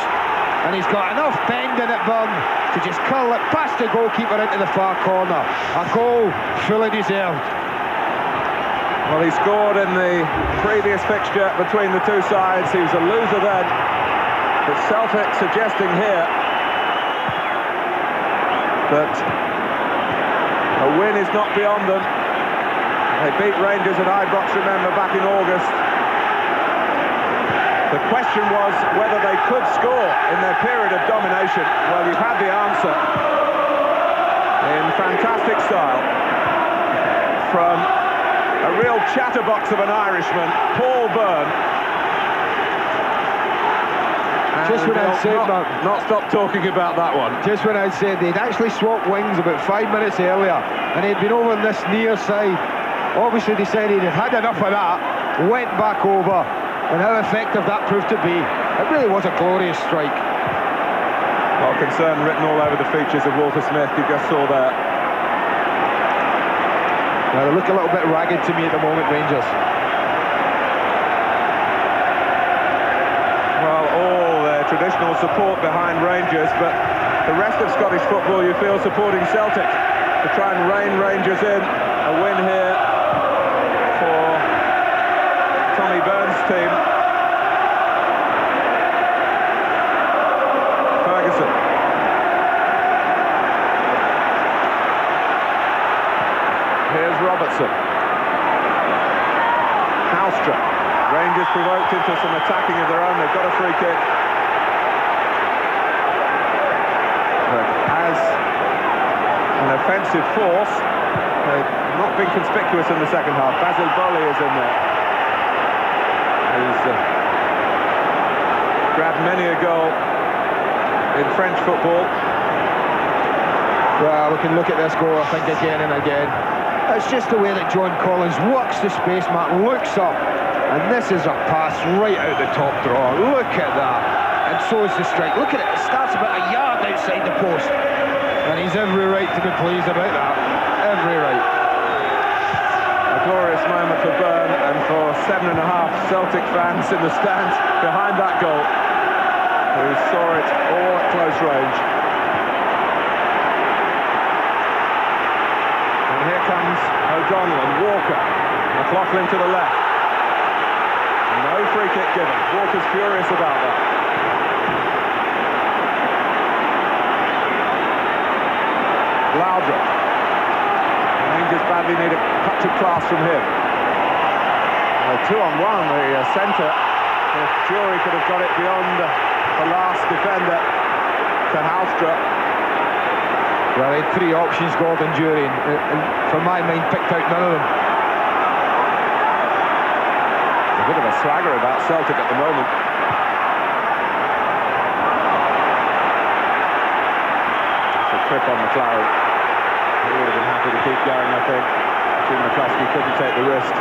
and he's got enough bend in it, Byrne, to just curl it past the goalkeeper into the far corner. A goal fully deserved. Well, he scored in the previous fixture between the two sides. He was a loser then, but Celtic suggesting here that a win is not beyond them. They beat Rangers at Ibrox, remember, back in August. The question was whether they could score in their period of domination. Well, you've had the answer in fantastic style from a real chatterbox of an Irishman, Paul Byrne. Just when I'd said not stop talking about that one. Just when I'd said they'd actually swapped wings about 5 minutes earlier, and he'd been over on this near side. Obviously decided he'd had enough of that, went back over, and how effective that proved to be. It really was a glorious strike. Well, concern written all over the features of Walter Smith, you just saw there. Now they look a little bit ragged to me at the moment, Rangers. Traditional support behind Rangers, but the rest of Scottish football you feel supporting Celtic to try and rein Rangers in. A win here for Tommy Byrne's team. Ferguson. Here's Robertson. Halstra. Rangers provoked into some attacking of their own. They've got a free kick. As an offensive force, they've not been conspicuous in the second half. Basil Boli is in there. He's grabbed many a goal in French football. Well, we can look at this goal, I think, again and again. It's just the way that John Collins works the space mark, looks up, and this is a pass right out the top draw. Look at that. And so is the strike. Look at it. It starts about a yard outside the post. And he's every right to be pleased about that. Every right. A glorious moment for Byrne and for 7.5 Celtic fans in the stands behind that goal, who saw it all at close range. And here comes O'Donnell and Walker. McLaughlin to the left. No free kick given. Walker's furious about that. Loudrup. Rangers badly need a touch of class from him. 2-on-1, the centre. If Jury could have got it beyond the last defender to Halstra. Well, he had 3 options, Gordon Jury, and for my mind, picked out none of them. A bit of a swagger about Celtic at the moment. It's a trip on McLaren. He would have been happy to keep going, I think. Jim McCluskey couldn't take the risk.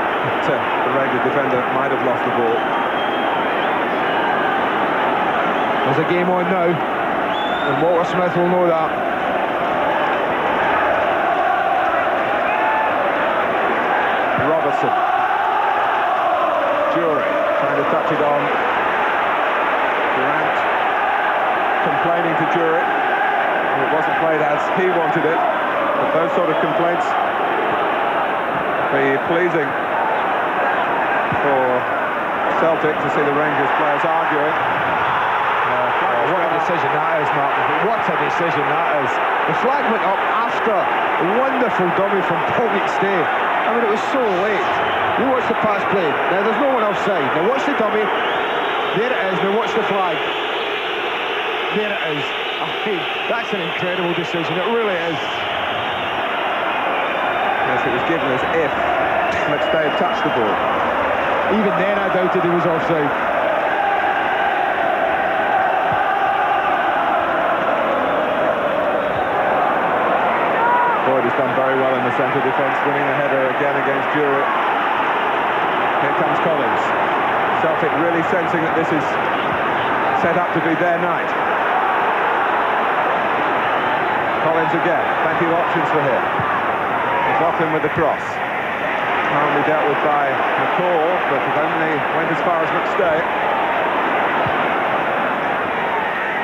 The Rangers defender might have lost the ball. There's a game on now, and Walter Smith will know that. Robertson. Jury trying to touch it on. Durant complaining to Jury. It wasn't played as he wanted it. But those sort of complaints be pleasing for Celtic to see the Rangers players arguing. What a decision that is, Martin. What a decision that is. The flag went up after a wonderful dummy from Paul McStay. I mean, it was so late. You watch the pass play. Now, there's no one offside. Now, watch the dummy. There it is. Now, watch the flag. There it is. I mean, that's an incredible decision. It really is. Yes, it was given as if McStay had touched the ball. Even then, I doubted he was offside. Boyd has done very well in the centre defence, winning the header again against Jury. Here comes Collins. Celtic really sensing that this is set up to be their night. Collins again, plenty of options for him. McLaughlin with the cross. Calmly dealt with by McCall, but it only went as far as McStay.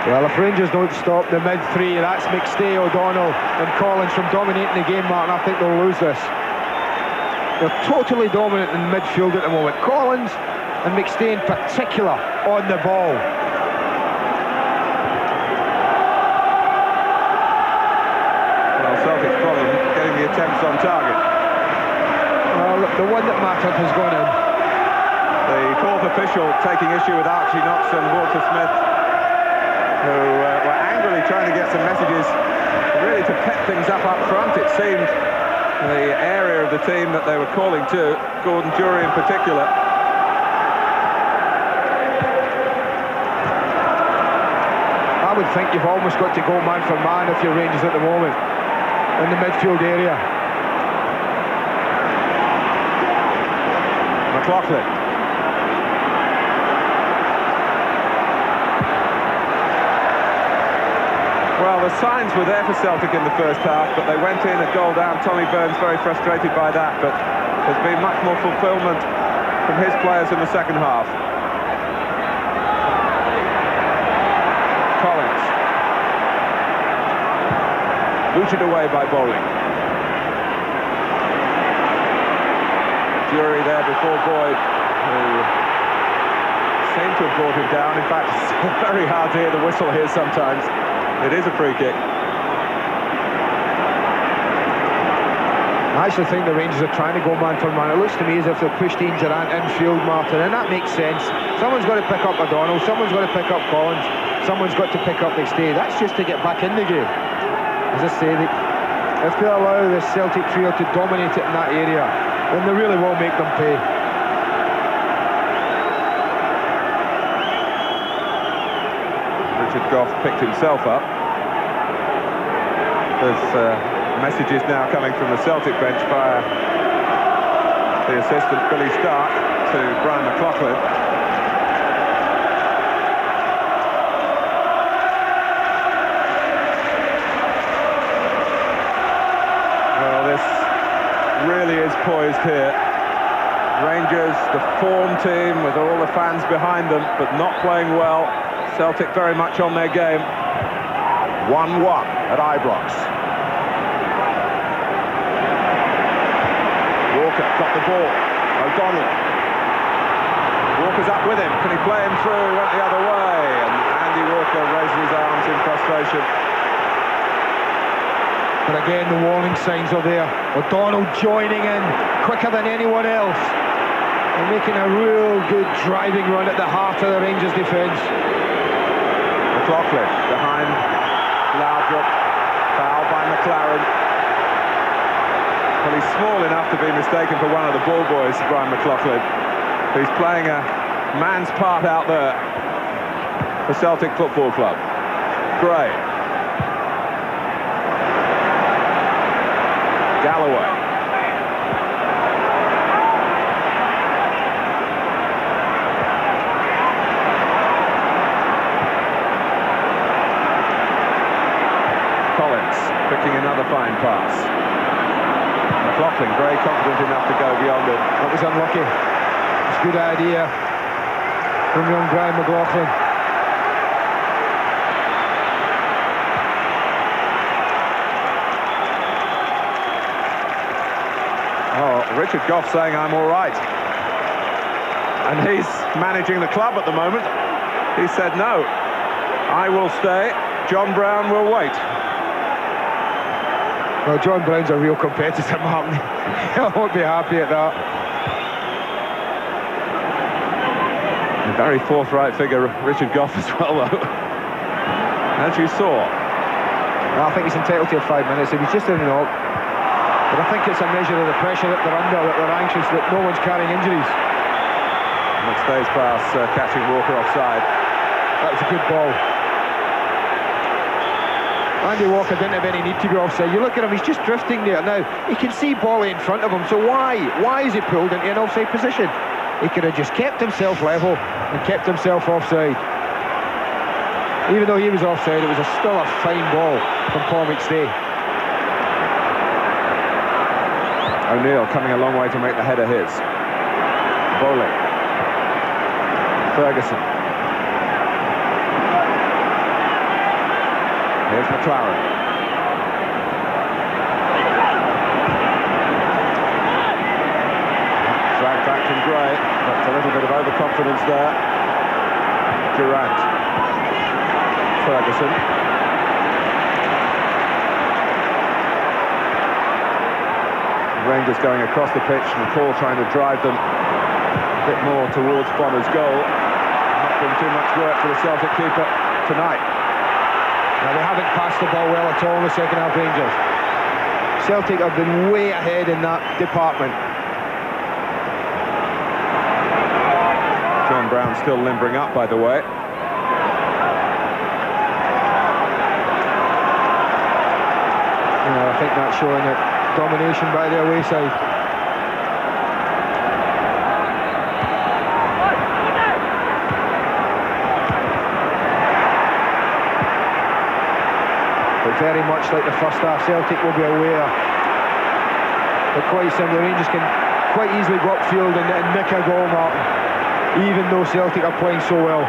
Well, if Rangers don't stop the mid-3, that's McStay, O'Donnell and Collins from dominating the game, Martin. I think they'll lose this. They're totally dominant in midfield at the moment. Collins and McStay in particular on the ball. Well, Celtic's problem getting the attempts on target. Well, the one that mattered has gone in. The fourth official taking issue with Archie Knox and Walter Smith, who were angrily trying to get some messages, really to pep things up front. It seemed the area of the team that they were calling to, Gordon Jury in particular. I would think you've almost got to go man for man if you're Rangers at the moment, in the midfield area. McLaughlin. Well, the signs were there for Celtic in the first half, but they went in a goal down. Tommy Burns very frustrated by that, but there's been much more fulfilment from his players in the second half. Collins. Booted away by Bowling. Jury there before Boyd, who seemed to have brought him down. In fact, it's very hard to hear the whistle here sometimes. It is a free kick. I actually think the Rangers are trying to go man for man. It looks to me as if they've pushed Ian Durant infield, Martin, and that makes sense. Someone's got to pick up O'Donnell, someone's got to pick up Collins, someone's got to pick up McStay. That's just to get back in the game. As I say, if they allow the Celtic trio to dominate it in that area, then they really will make them pay. Goff picked himself up. There's messages now coming from the Celtic bench via the assistant Billy Stark to Brian McLaughlin. Well, this really is poised here. Rangers, the form team with all the fans behind them, but not playing well. Celtic very much on their game. 1-1 at Ibrox. Walker got the ball. O'Donnell. Walker's up with him. Can he play him through? He went the other way. And Andy Walker raises his arms in frustration. But again, the warning signs are there. O'Donnell joining in quicker than anyone else. And making a real good driving run at the heart of the Rangers defence. McLaughlin behind Laudrup. Foul by McLaren. Well, he's small enough to be mistaken for one of the ball boys, Brian McLaughlin. He's playing a man's part out there for Celtic Football Club. Gray. Galloway. Collins picking another fine pass. McLaughlin very confident enough to go beyond it. That was unlucky. It's a good idea from young Brian McLaughlin. Oh, Richard Goff saying I'm all right. And he's managing the club at the moment. He said no, I will stay, John Brown will wait. Well, John Brown's a real competitor, Martin. I won't be happy at that. A very forthright figure, Richard Goff as well, though. As you saw. Well, I think he's entitled to 5 minutes. He was just in and out. But I think it's a measure of the pressure that they're under, that they're anxious, that no one's carrying injuries. McStay's pass catching Walker offside. That was a good ball. Andy Walker didn't have any need to be offside. You look at him, he's just drifting there now. He can see Bolly in front of him, so why is he pulled into an offside position? He could have just kept himself level and kept himself offside. Even though he was offside, it was still a fine ball from Paul McStay. O'Neill coming a long way to make the header his. Bolly. Ferguson. Here's McLaren. Dragged back from Gray, but a little bit of overconfidence there. Durant. Ferguson. Rangers going across the pitch, McCall trying to drive them a bit more towards Bonner's goal. Not been too much work for the Celtic keeper tonight. Now, they haven't passed the ball well at all in the second half, Rangers. Celtic have been way ahead in that department. John Brown still limbering up, by the way. I think that's showing it. Domination by the away side. But very much like the first half, Celtic will be aware that quite simply Rangers can quite easily go upfield and nick a goal, Martin, even though Celtic are playing so well.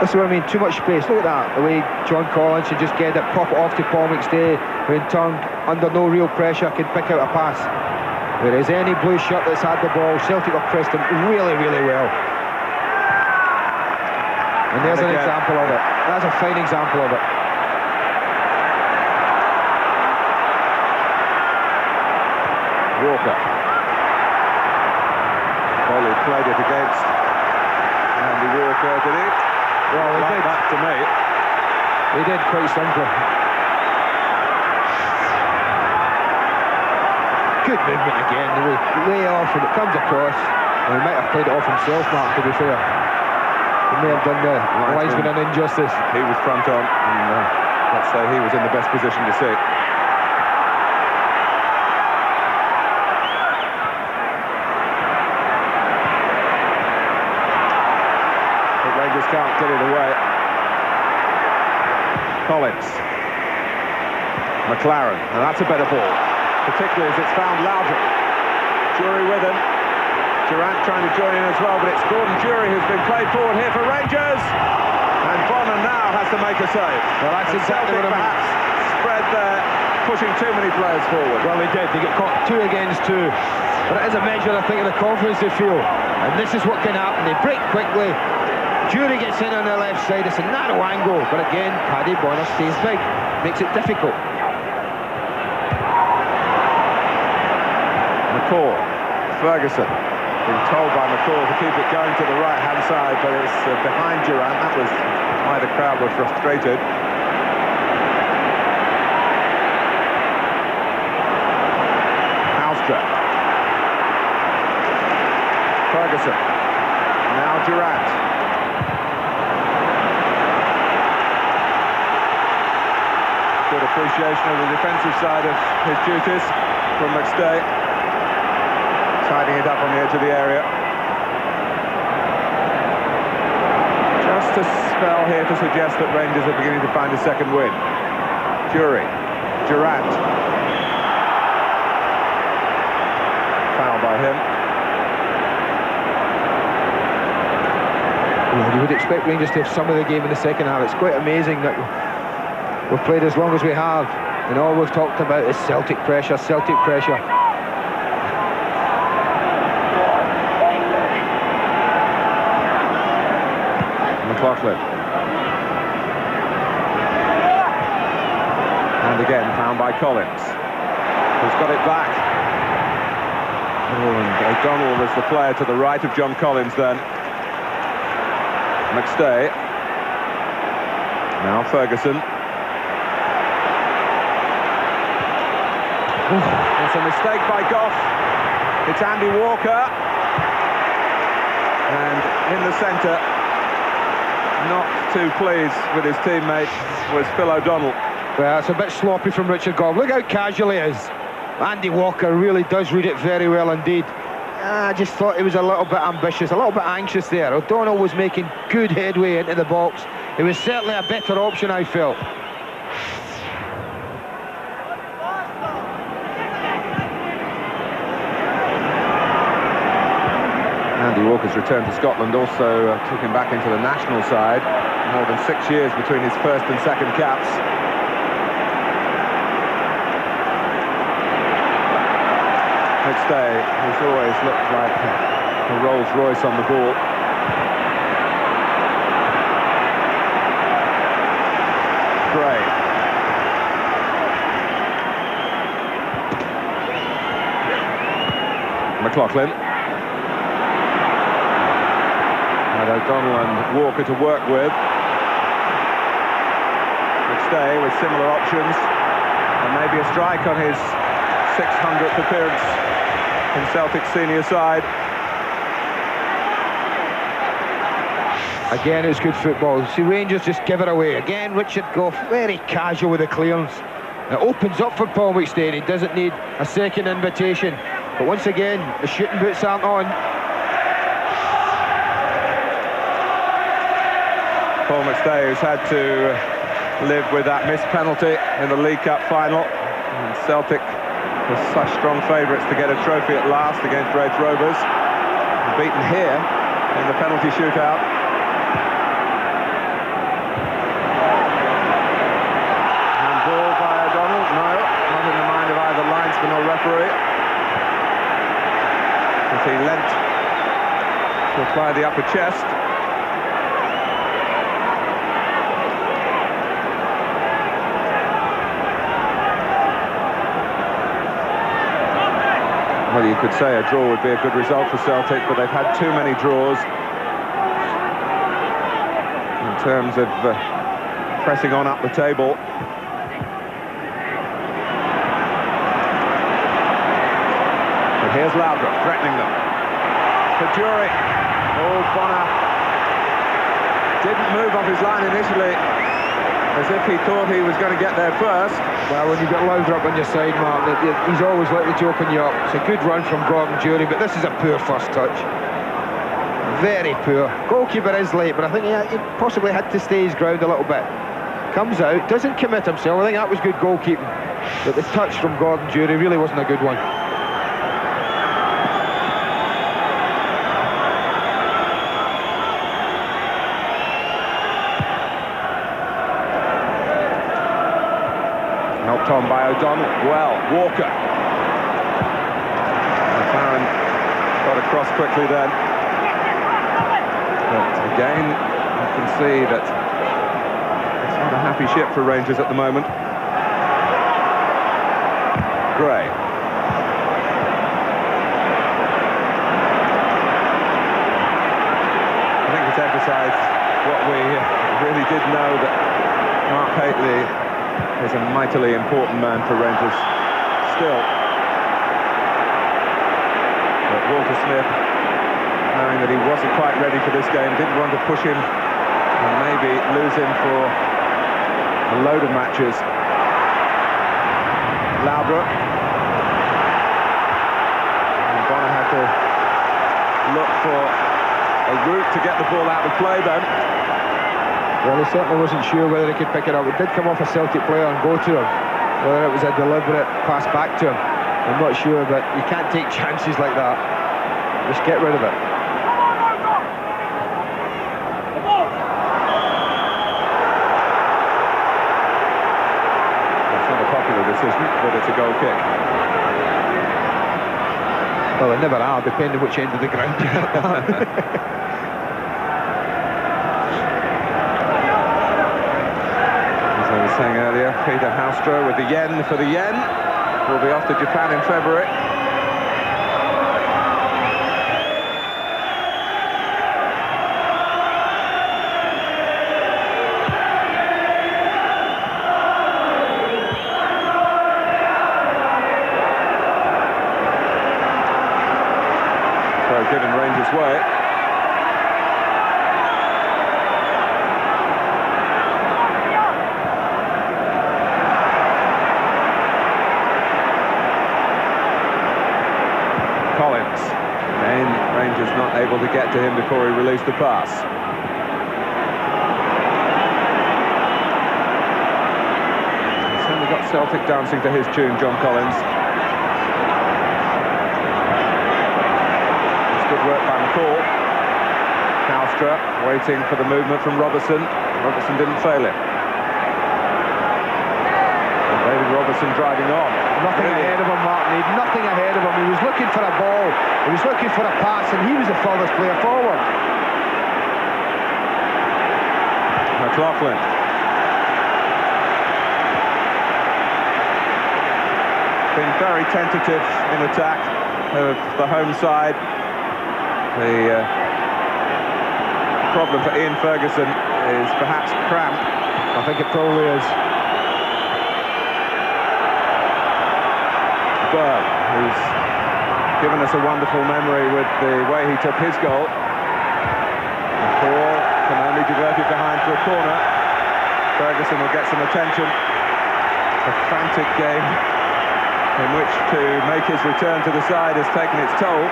This is what I mean, too much space. Look at that, the way John Collins should just get it, pop it off to Paul McStay, who in turn, under no real pressure, can pick out a pass. Whereas any blue shirt that's had the ball, Celtic have pressed him really, really well. And there's an example of it. That's a fine example of it. Walker. Bolly played it against Andy Walker, did he? Well, he did. That to me. He did quite simply. Good movement again, the way off and it comes across. Well, he might have played it off himself, Mark, to be fair. may have done the linesman an injustice. He was front on, and let's say he was in the best position to see. But Rangers can't get it away. Collins. McLaren, and that's a better ball, particularly as it's found Loudon. Jury with him. Durant trying to join in as well, but it's Gordon Jury who's been played forward here for Rangers. And Bonner now has to make a save. Well, that's exactly what I mean. Perhaps spread there, pushing too many players forward. Well, they did. They get caught 2 against 2. But it is a measure, I think, of the confidence they feel. And this is what can happen. They break quickly. Jury gets in on the left side. It's a narrow angle. But again, Paddy Bonner stays big. Makes it difficult. McCall, Ferguson, being told by McCall to keep it going to the right-hand side, but it's behind Durant. That was why the crowd were frustrated. Alstra. Ferguson. Now Durant. Good appreciation of the defensive side of his duties from McStay. Tidying it up on the edge of the area. Just a spell here to suggest that Rangers are beginning to find a second win. Jury. Durant. Foul by him. Well, you would expect Rangers to have some of the game in the second half. It's quite amazing that we've played as long as we have, and all we've talked about is Celtic pressure, Celtic pressure. McLaughlin. And again found by Collins, who's got it back. Oh, and O'Donnell was the player to the right of John Collins then. McStay. Now Ferguson. It's a mistake by Goff. It's Andy Walker. And in the centre, not too pleased with his teammate, was Phil O'Donnell. Well, it's a bit sloppy from Richard Goff. Look how casual he is. Andy Walker really does read it very well indeed. I just thought he was a little bit ambitious, a little bit anxious there. O'Donnell was making good headway into the box. It was certainly a better option, I felt. Andy Walker's return to Scotland also took him back into the national side. More than 6 years between his first and second caps. McStay, who's always looked like a Rolls Royce on the ball. Gray. McLaughlin. And O'Donnell and Walker to work with. McStay with similar options. And maybe a strike on his 600th appearance in Celtic's senior side. Again, it's good football. See, Rangers just give it away. Again, Richard Goff, very casual with the clearance. It opens up for Paul McStay. He doesn't need a second invitation. But once again, the shooting boots aren't on. Paul McStay, who's had to live with that missed penalty in the League Cup final. And Celtic were such strong favourites to get a trophy at last against Raith Rovers. Beaten here in the penalty shootout. Handball by O'Donnell? No, not in the mind of either linesman or referee. As he leant to apply the upper chest. Well, you could say a draw would be a good result for Celtic, but they've had too many draws in terms of pressing on up the table. But here's Loudon threatening them. For Jury. Oh, Bonner didn't move off his line initially, as if he thought he was going to get there first. Well, when you've got Laudrup on your side, Mark, he's always likely to open you up. It's a good run from Gordon Jury, but this is a poor first touch. Very poor. Goalkeeper is late, but I think he possibly had to stay his ground a little bit. Comes out, doesn't commit himself. I think that was good goalkeeping. But the touch from Gordon Jury really wasn't a good one. Helped on by O'Donnell. Well, Walker. McLaren got across quickly then. But again, you can see that it's not a happy ship for Rangers at the moment. Gray. I think it's emphasised what we really did know, that Mark Hateley is a mightily important man for Rangers still. But Walter Smith, knowing that he wasn't quite ready for this game, didn't want to push him and maybe lose him for a load of matches. Laudrup. And Bonner had to look for a route to get the ball out of play then. Well, he certainly wasn't sure whether he could pick it up. It did come off a Celtic player and go to him. Whether it was a deliberate pass back to him, I'm not sure, but you can't take chances like that. Just get rid of it. It's not a popular decision, but it's a goal kick. Well, they never are, depending which end of the ground you're at. Saying earlier, Peter Haustra with the yen for the yen. Will be off to Japan in February. So given Rangers' way. Rangers not able to get to him before he released the pass. He's certainly got Celtic dancing to his tune, John Collins. It's good work by McCall. Haustra waiting for the movement from Robertson. Robertson didn't fail him. And David Robertson driving on. Nothing ahead of him, Martin. He had nothing ahead of him. He was looking for a ball. He was looking for a pass, and he was the furthest player forward. McLaughlin. Been very tentative in attack of the home side. The problem for Ian Ferguson is perhaps cramp. I think it probably is. Berg, who's given us a wonderful memory with the way he took his goal. The ball can only divert it behind for a corner. Ferguson will get some attention. A frantic game in which to make his return to the side has taken its toll.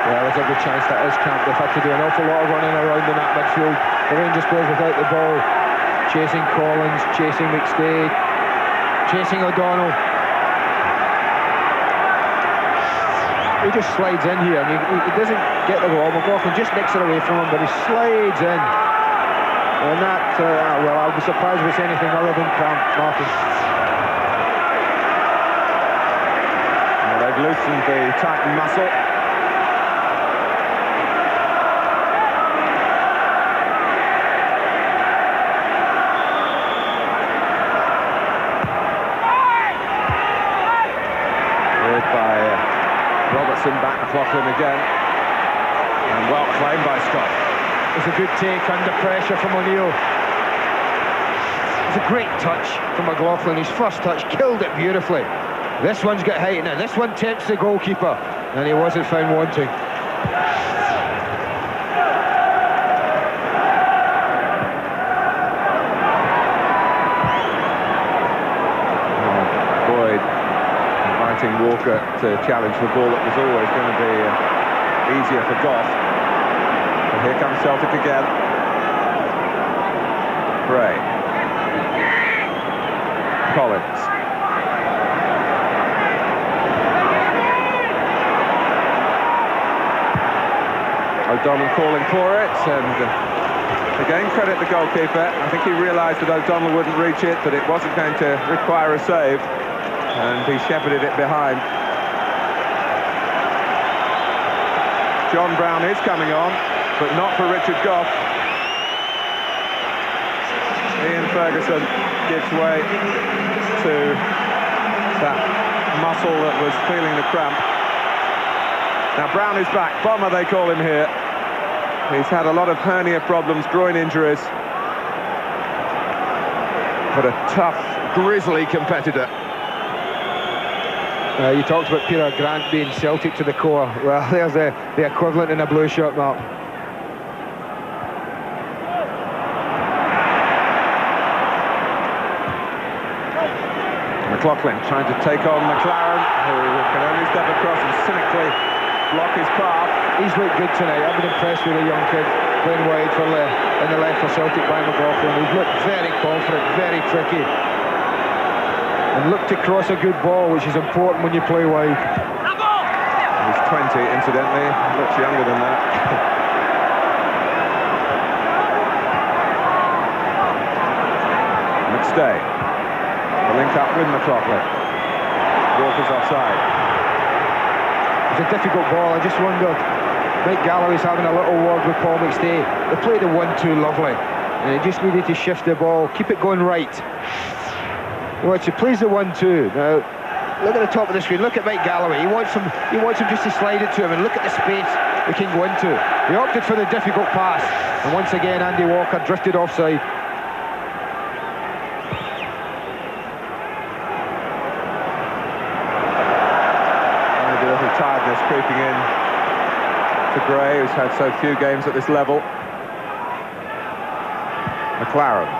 Well, there's a good chance that is camp. They've had to do an awful lot of running around in that midfield. The Rangers players without the ball, chasing Collins, chasing McStay, chasing O'Donnell. He just slides in here. I mean, he doesn't get the ball. McLaughlin just nicks it away from him, but he slides in. And that, well, I'll be surprised if it's anything other than cramp, Martin. Well, they've loosened the tightened muscle. Back McLaughlin again, and well claimed by Scott. It's a good take under pressure from O'Neill. It's a great touch from McLaughlin. His first touch killed it beautifully. This one's got height now. This one tempts the goalkeeper, and he wasn't found wanting. Boyd inviting Walker to challenge the ball that was always going to be easier for Goff. And here comes Celtic again. Bray. Collins. O'Donnell calling for it, and again credit the goalkeeper. I think he realised that O'Donnell wouldn't reach it, but it wasn't going to require a save, and he shepherded it behind. John Brown is coming on, but not for Richard Goff. Ian Ferguson gives way to that muscle that was feeling the cramp. Now Brown is back. Bomber, they call him here. He's had a lot of hernia problems, groin injuries, but a tough, grisly competitor. You talked about Peter Grant being Celtic to the core. Well, there's the equivalent in a blue shirt, Mark. McLaughlin trying to take on McLaren, who can only step across and cynically block his path. He's looked good tonight. I've been impressed with the young kid playing wide for in the left for Celtic by McLaughlin. He's looked very confident, very tricky, and looked to cross a good ball, which is important when you play wide. He's 20, incidentally. Looks younger than that. McStay. The link up with McLaughlin. Walker's offside. It's a difficult ball. I just wondered, Mike Galloway's having a little word with Paul McStay. They played the 1-2 lovely, and he just needed to shift the ball, keep it going right. Watch, he plays the 1-2. Now, look at the top of the screen. Look at Mike Galloway. He wants him just to slide it to him, and look at the space he can go into. He opted for the difficult pass, and once again Andy Walker drifted offside. Tiredness creeping in to Gray, who's had so few games at this level. McLaren.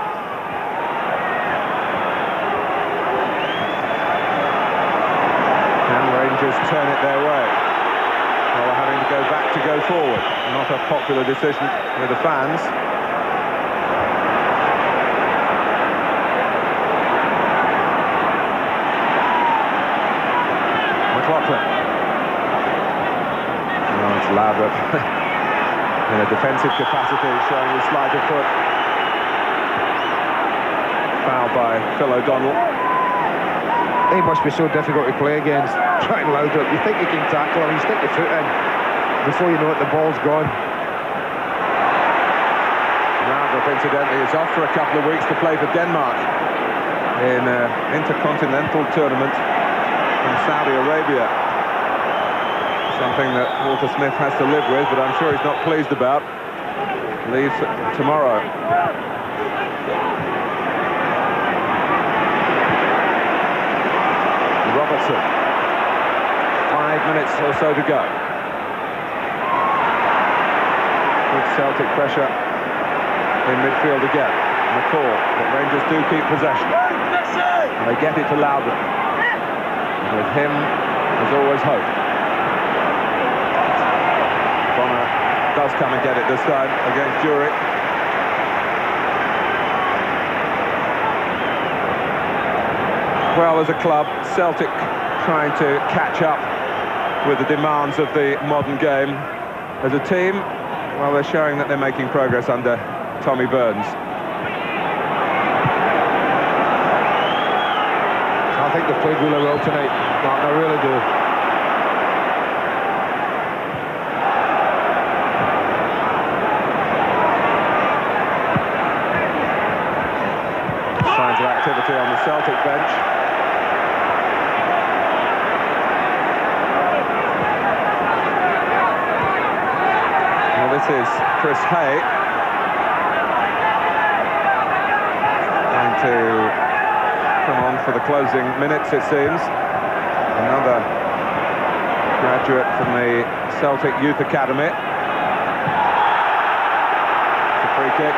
Can Rangers turn it their way? Well, having to go back to go forward. Not a popular decision with the fans. McLaughlin. Laudrup in a defensive capacity, showing his sleight of foot. Foul by Phil O'Donnell. He must be so difficult to play against. Trying Laudrup, you think you can tackle him, you stick your foot in. Before you know it, the ball's gone. Laudrup, incidentally, is off for a couple of weeks to play for Denmark in an intercontinental tournament in Saudi Arabia. Something that Walter Smith has to live with, but I'm sure he's not pleased about. Leaves tomorrow. Robertson. 5 minutes or so to go. Good Celtic pressure in midfield again. McCall, but Rangers do keep possession. And they get it to Loudon. And with him, there's always hope. Does come and get it this time against Jurek. Well, as a club, Celtic trying to catch up with the demands of the modern game. As a team, well, they're showing that they're making progress under Tommy Burns. I think they've played really well tonight, Mark, I really do. Signs of activity on the Celtic bench. Well, this is Chris Hay. Going to come on for the closing minutes, it seems. Another graduate from the Celtic Youth Academy. It's a free kick.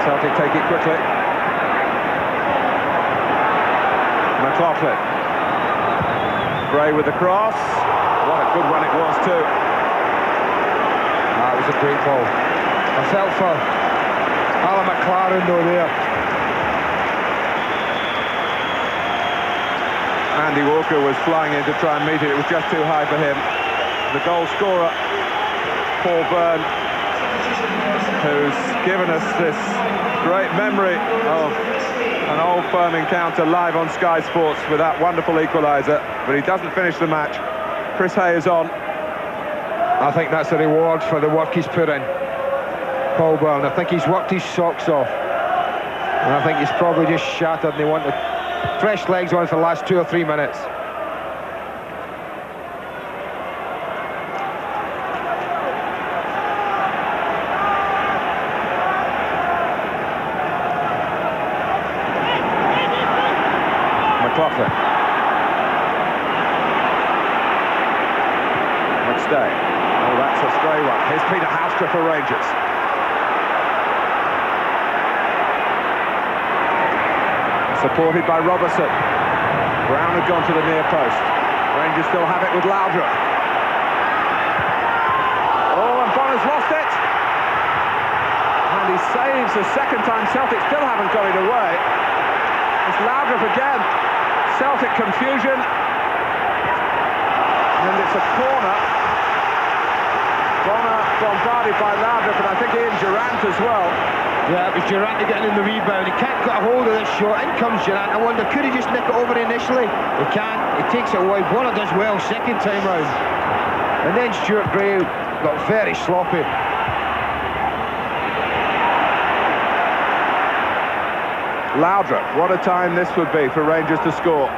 Celtic take it quickly. McLaughlin. Gray with the cross. What a good one it was too. That was a great ball. I felt for Ally McCoist though there. Andy Walker was flying in to try and meet it. It was just too high for him. The goal scorer, Paul Byrne, who's given us this great memory of an Old Firm encounter live on Sky Sports with that wonderful equaliser, but he doesn't finish the match. Chris Hay is on. I think that's a reward for the work he's put in, Paul Byrne. I think he's worked his socks off, and I think he's probably just shattered, and they want fresh legs on for the last 2 or 3 minutes. McLaughlin. McStay. Oh, that's a stray one. Here's Peter Houstra for Rangers. Supported by Robertson. Brown had gone to the near post. Rangers still have it with Laudrup. Oh, and Bonner's lost it. And he saves the second time. Celtic still haven't got it away. It's Laudrup again. Celtic confusion. And it's a corner. Bonner bombarded by Laudrup, and I think Ian Durant as well. Yeah, it was Durant getting in the rebound. He can't get a hold of this shot. In comes Durant. I wonder, could he just nick it over initially? He can't. He takes it wide. Bonner does well second time round. And then Stuart Gray got very sloppy. Laudrup, what a time this would be for Rangers to score.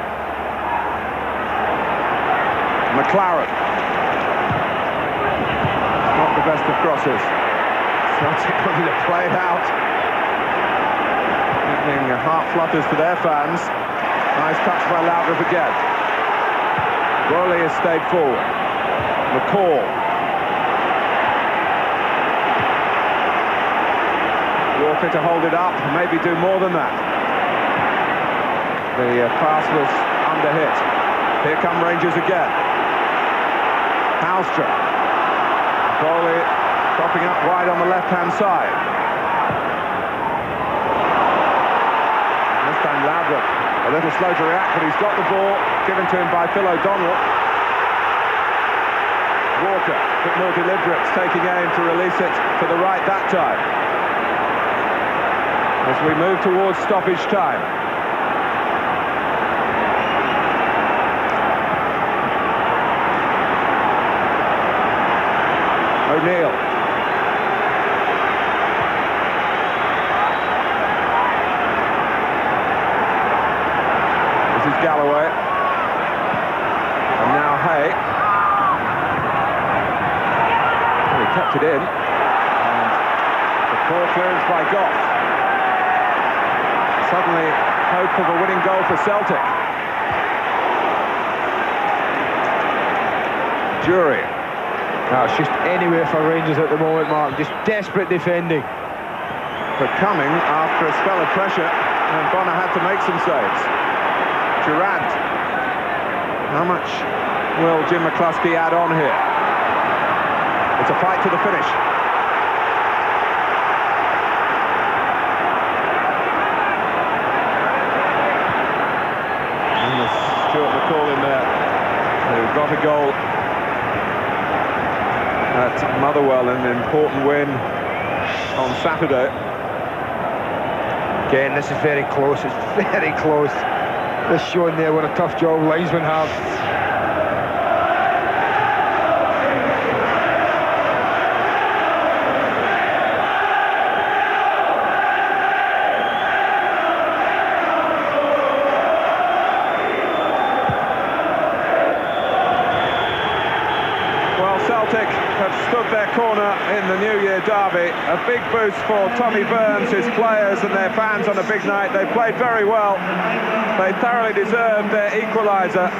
McLaren. Not the best of crosses. Celtic looking to play it out. Giving heart flutters to their fans. Nice touch by Laudrup again. Rowley has stayed forward. McCall. Walker to hold it up, maybe do more than that. The pass was under hit. Here come Rangers again. Houstra. Bowley cropping up wide on the left-hand side. This time Laudrup, a little slow to react, but he's got the ball given to him by Phil O'Donnell. Walker, a bit more deliberate, taking aim to release it to the right that time. As we move towards stoppage time. O'Neill. This is Galloway. And now Hay. Oh, he kept it in. And the poor clearance by Goff. Suddenly, hope of a winning goal for Celtic. Jury. No, it's just anywhere for Rangers at the moment, Mark. Just desperate defending. But coming after a spell of pressure, and Bonner had to make some saves. Durant. How much will Jim McCluskey add on here? It's a fight to the finish. Stuart McCall in there, who got a goal at Motherwell in an important win on Saturday. Again, this is very close. It's very close. This showing there what a tough job linesmen have. Celtic have stood restored their corner in the New Year derby. A big boost for Tommy Burns, his players and their fans on a big night. They played very well. They thoroughly deserved their equaliser.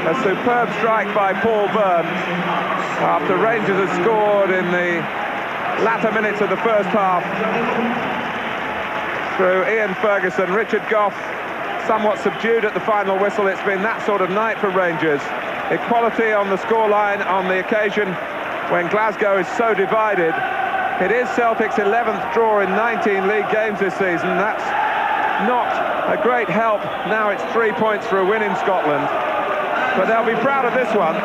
A superb strike by Paul Byrne after Rangers had scored in the latter minutes of the first half through Ian Ferguson. Richard Gough somewhat subdued at the final whistle. It's been that sort of night for Rangers. Equality on the scoreline on the occasion when Glasgow is so divided. It is Celtic's 11th draw in 19 league games this season. That's not a great help. Now it's 3 points for a win in Scotland. But they'll be proud of this one.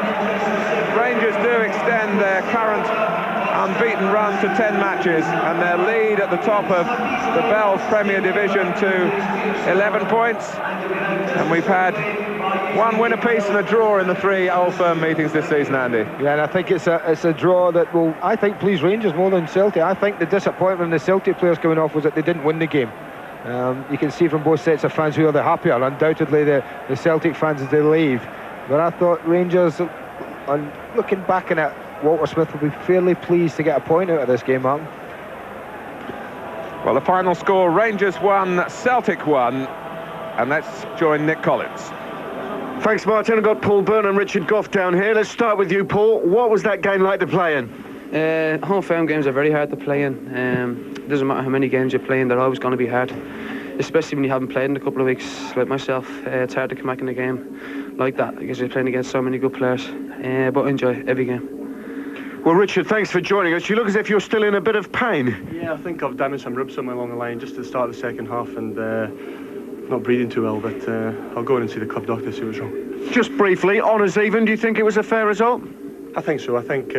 Rangers do extend their current unbeaten run to 10 matches, and their lead at the top of the Bells Premier Division to 11 points. And we've had one win apiece and a draw in the 3 Old Firm meetings this season, Andy. Yeah, and I think it's a draw that will, I think, please Rangers more than Celtic. I think the disappointment in the Celtic players coming off was that they didn't win the game. You can see from both sets of fans who are the happier. Undoubtedly the Celtic fans as they leave. But I thought Rangers, on looking back at Walter Smith, will be fairly pleased to get a point out of this game, Martin. Well, the final score, Rangers 1, Celtic 1. And let's join Nick Collins. Thanks, Martin. I've got Paul Byrne and Richard Gough down here. Let's start with you, Paul. What was that game like to play in? Home firm games are very hard to play in. It doesn't matter how many games you're playing, they're always going to be hard. Especially when you haven't played in a couple of weeks, like myself. It's hard to come back in a game like that because you're playing against so many good players. But I enjoy every game. Well, Richard, thanks for joining us. You look as if you're still in a bit of pain. Yeah, I think I've damaged some ribs somewhere along the line just at the start of the second half, and not breathing too well, but I'll go in and see the club doctor, see what's wrong. Just briefly, honours even, do you think it was a fair result? I think so. I think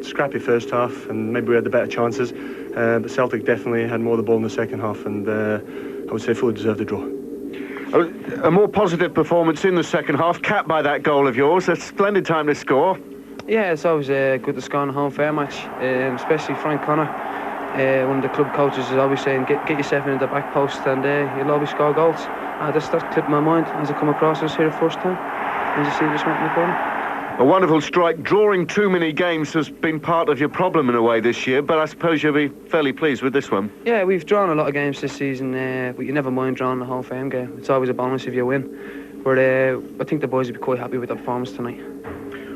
scrappy first half, and maybe we had the better chances, but Celtic definitely had more of the ball in the second half, and I would say fully deserved the draw. A more positive performance in the second half, capped by that goal of yours. A splendid time to score. Yeah, it's always good to score in a home fair match, especially Frank Connor. One of the club coaches is always saying, get yourself into the back post and you'll always score goals. That clipped my mind as I come across this here the first time. And you see this went in the corner. A wonderful strike. Drawing too many games has been part of your problem in a way this year, but I suppose you'll be fairly pleased with this one. Yeah, we've drawn a lot of games this season, but you never mind drawing the whole firm game. It's always a bonus if you win. But I think the boys will be quite happy with the performance tonight.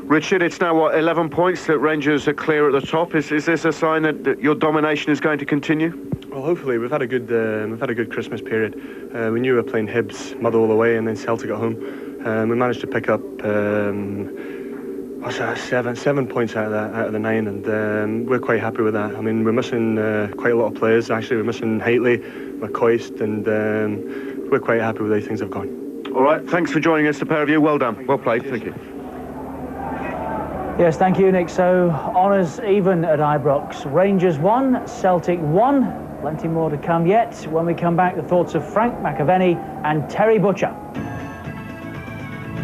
Richard, it's now, what, 11 points that Rangers are clear at the top. Is this a sign that your domination is going to continue? Well, hopefully. We've had a good Christmas period. We knew we were playing Hibs, Motherwell away, and then Celtic at home. We managed to pick up 7 points out of the 9, and we're quite happy with that. I mean, we're missing quite a lot of players. Actually, we're missing Ally McCoist, and we're quite happy with the way things have gone. All right, thanks for joining us, the pair of you. Well done. Well played. Thank you. Yes, thank you, Nick. So, honours even at Ibrox. Rangers 1, Celtic 1. Plenty more to come yet. When we come back, the thoughts of Frank McAvenny and Terry Butcher.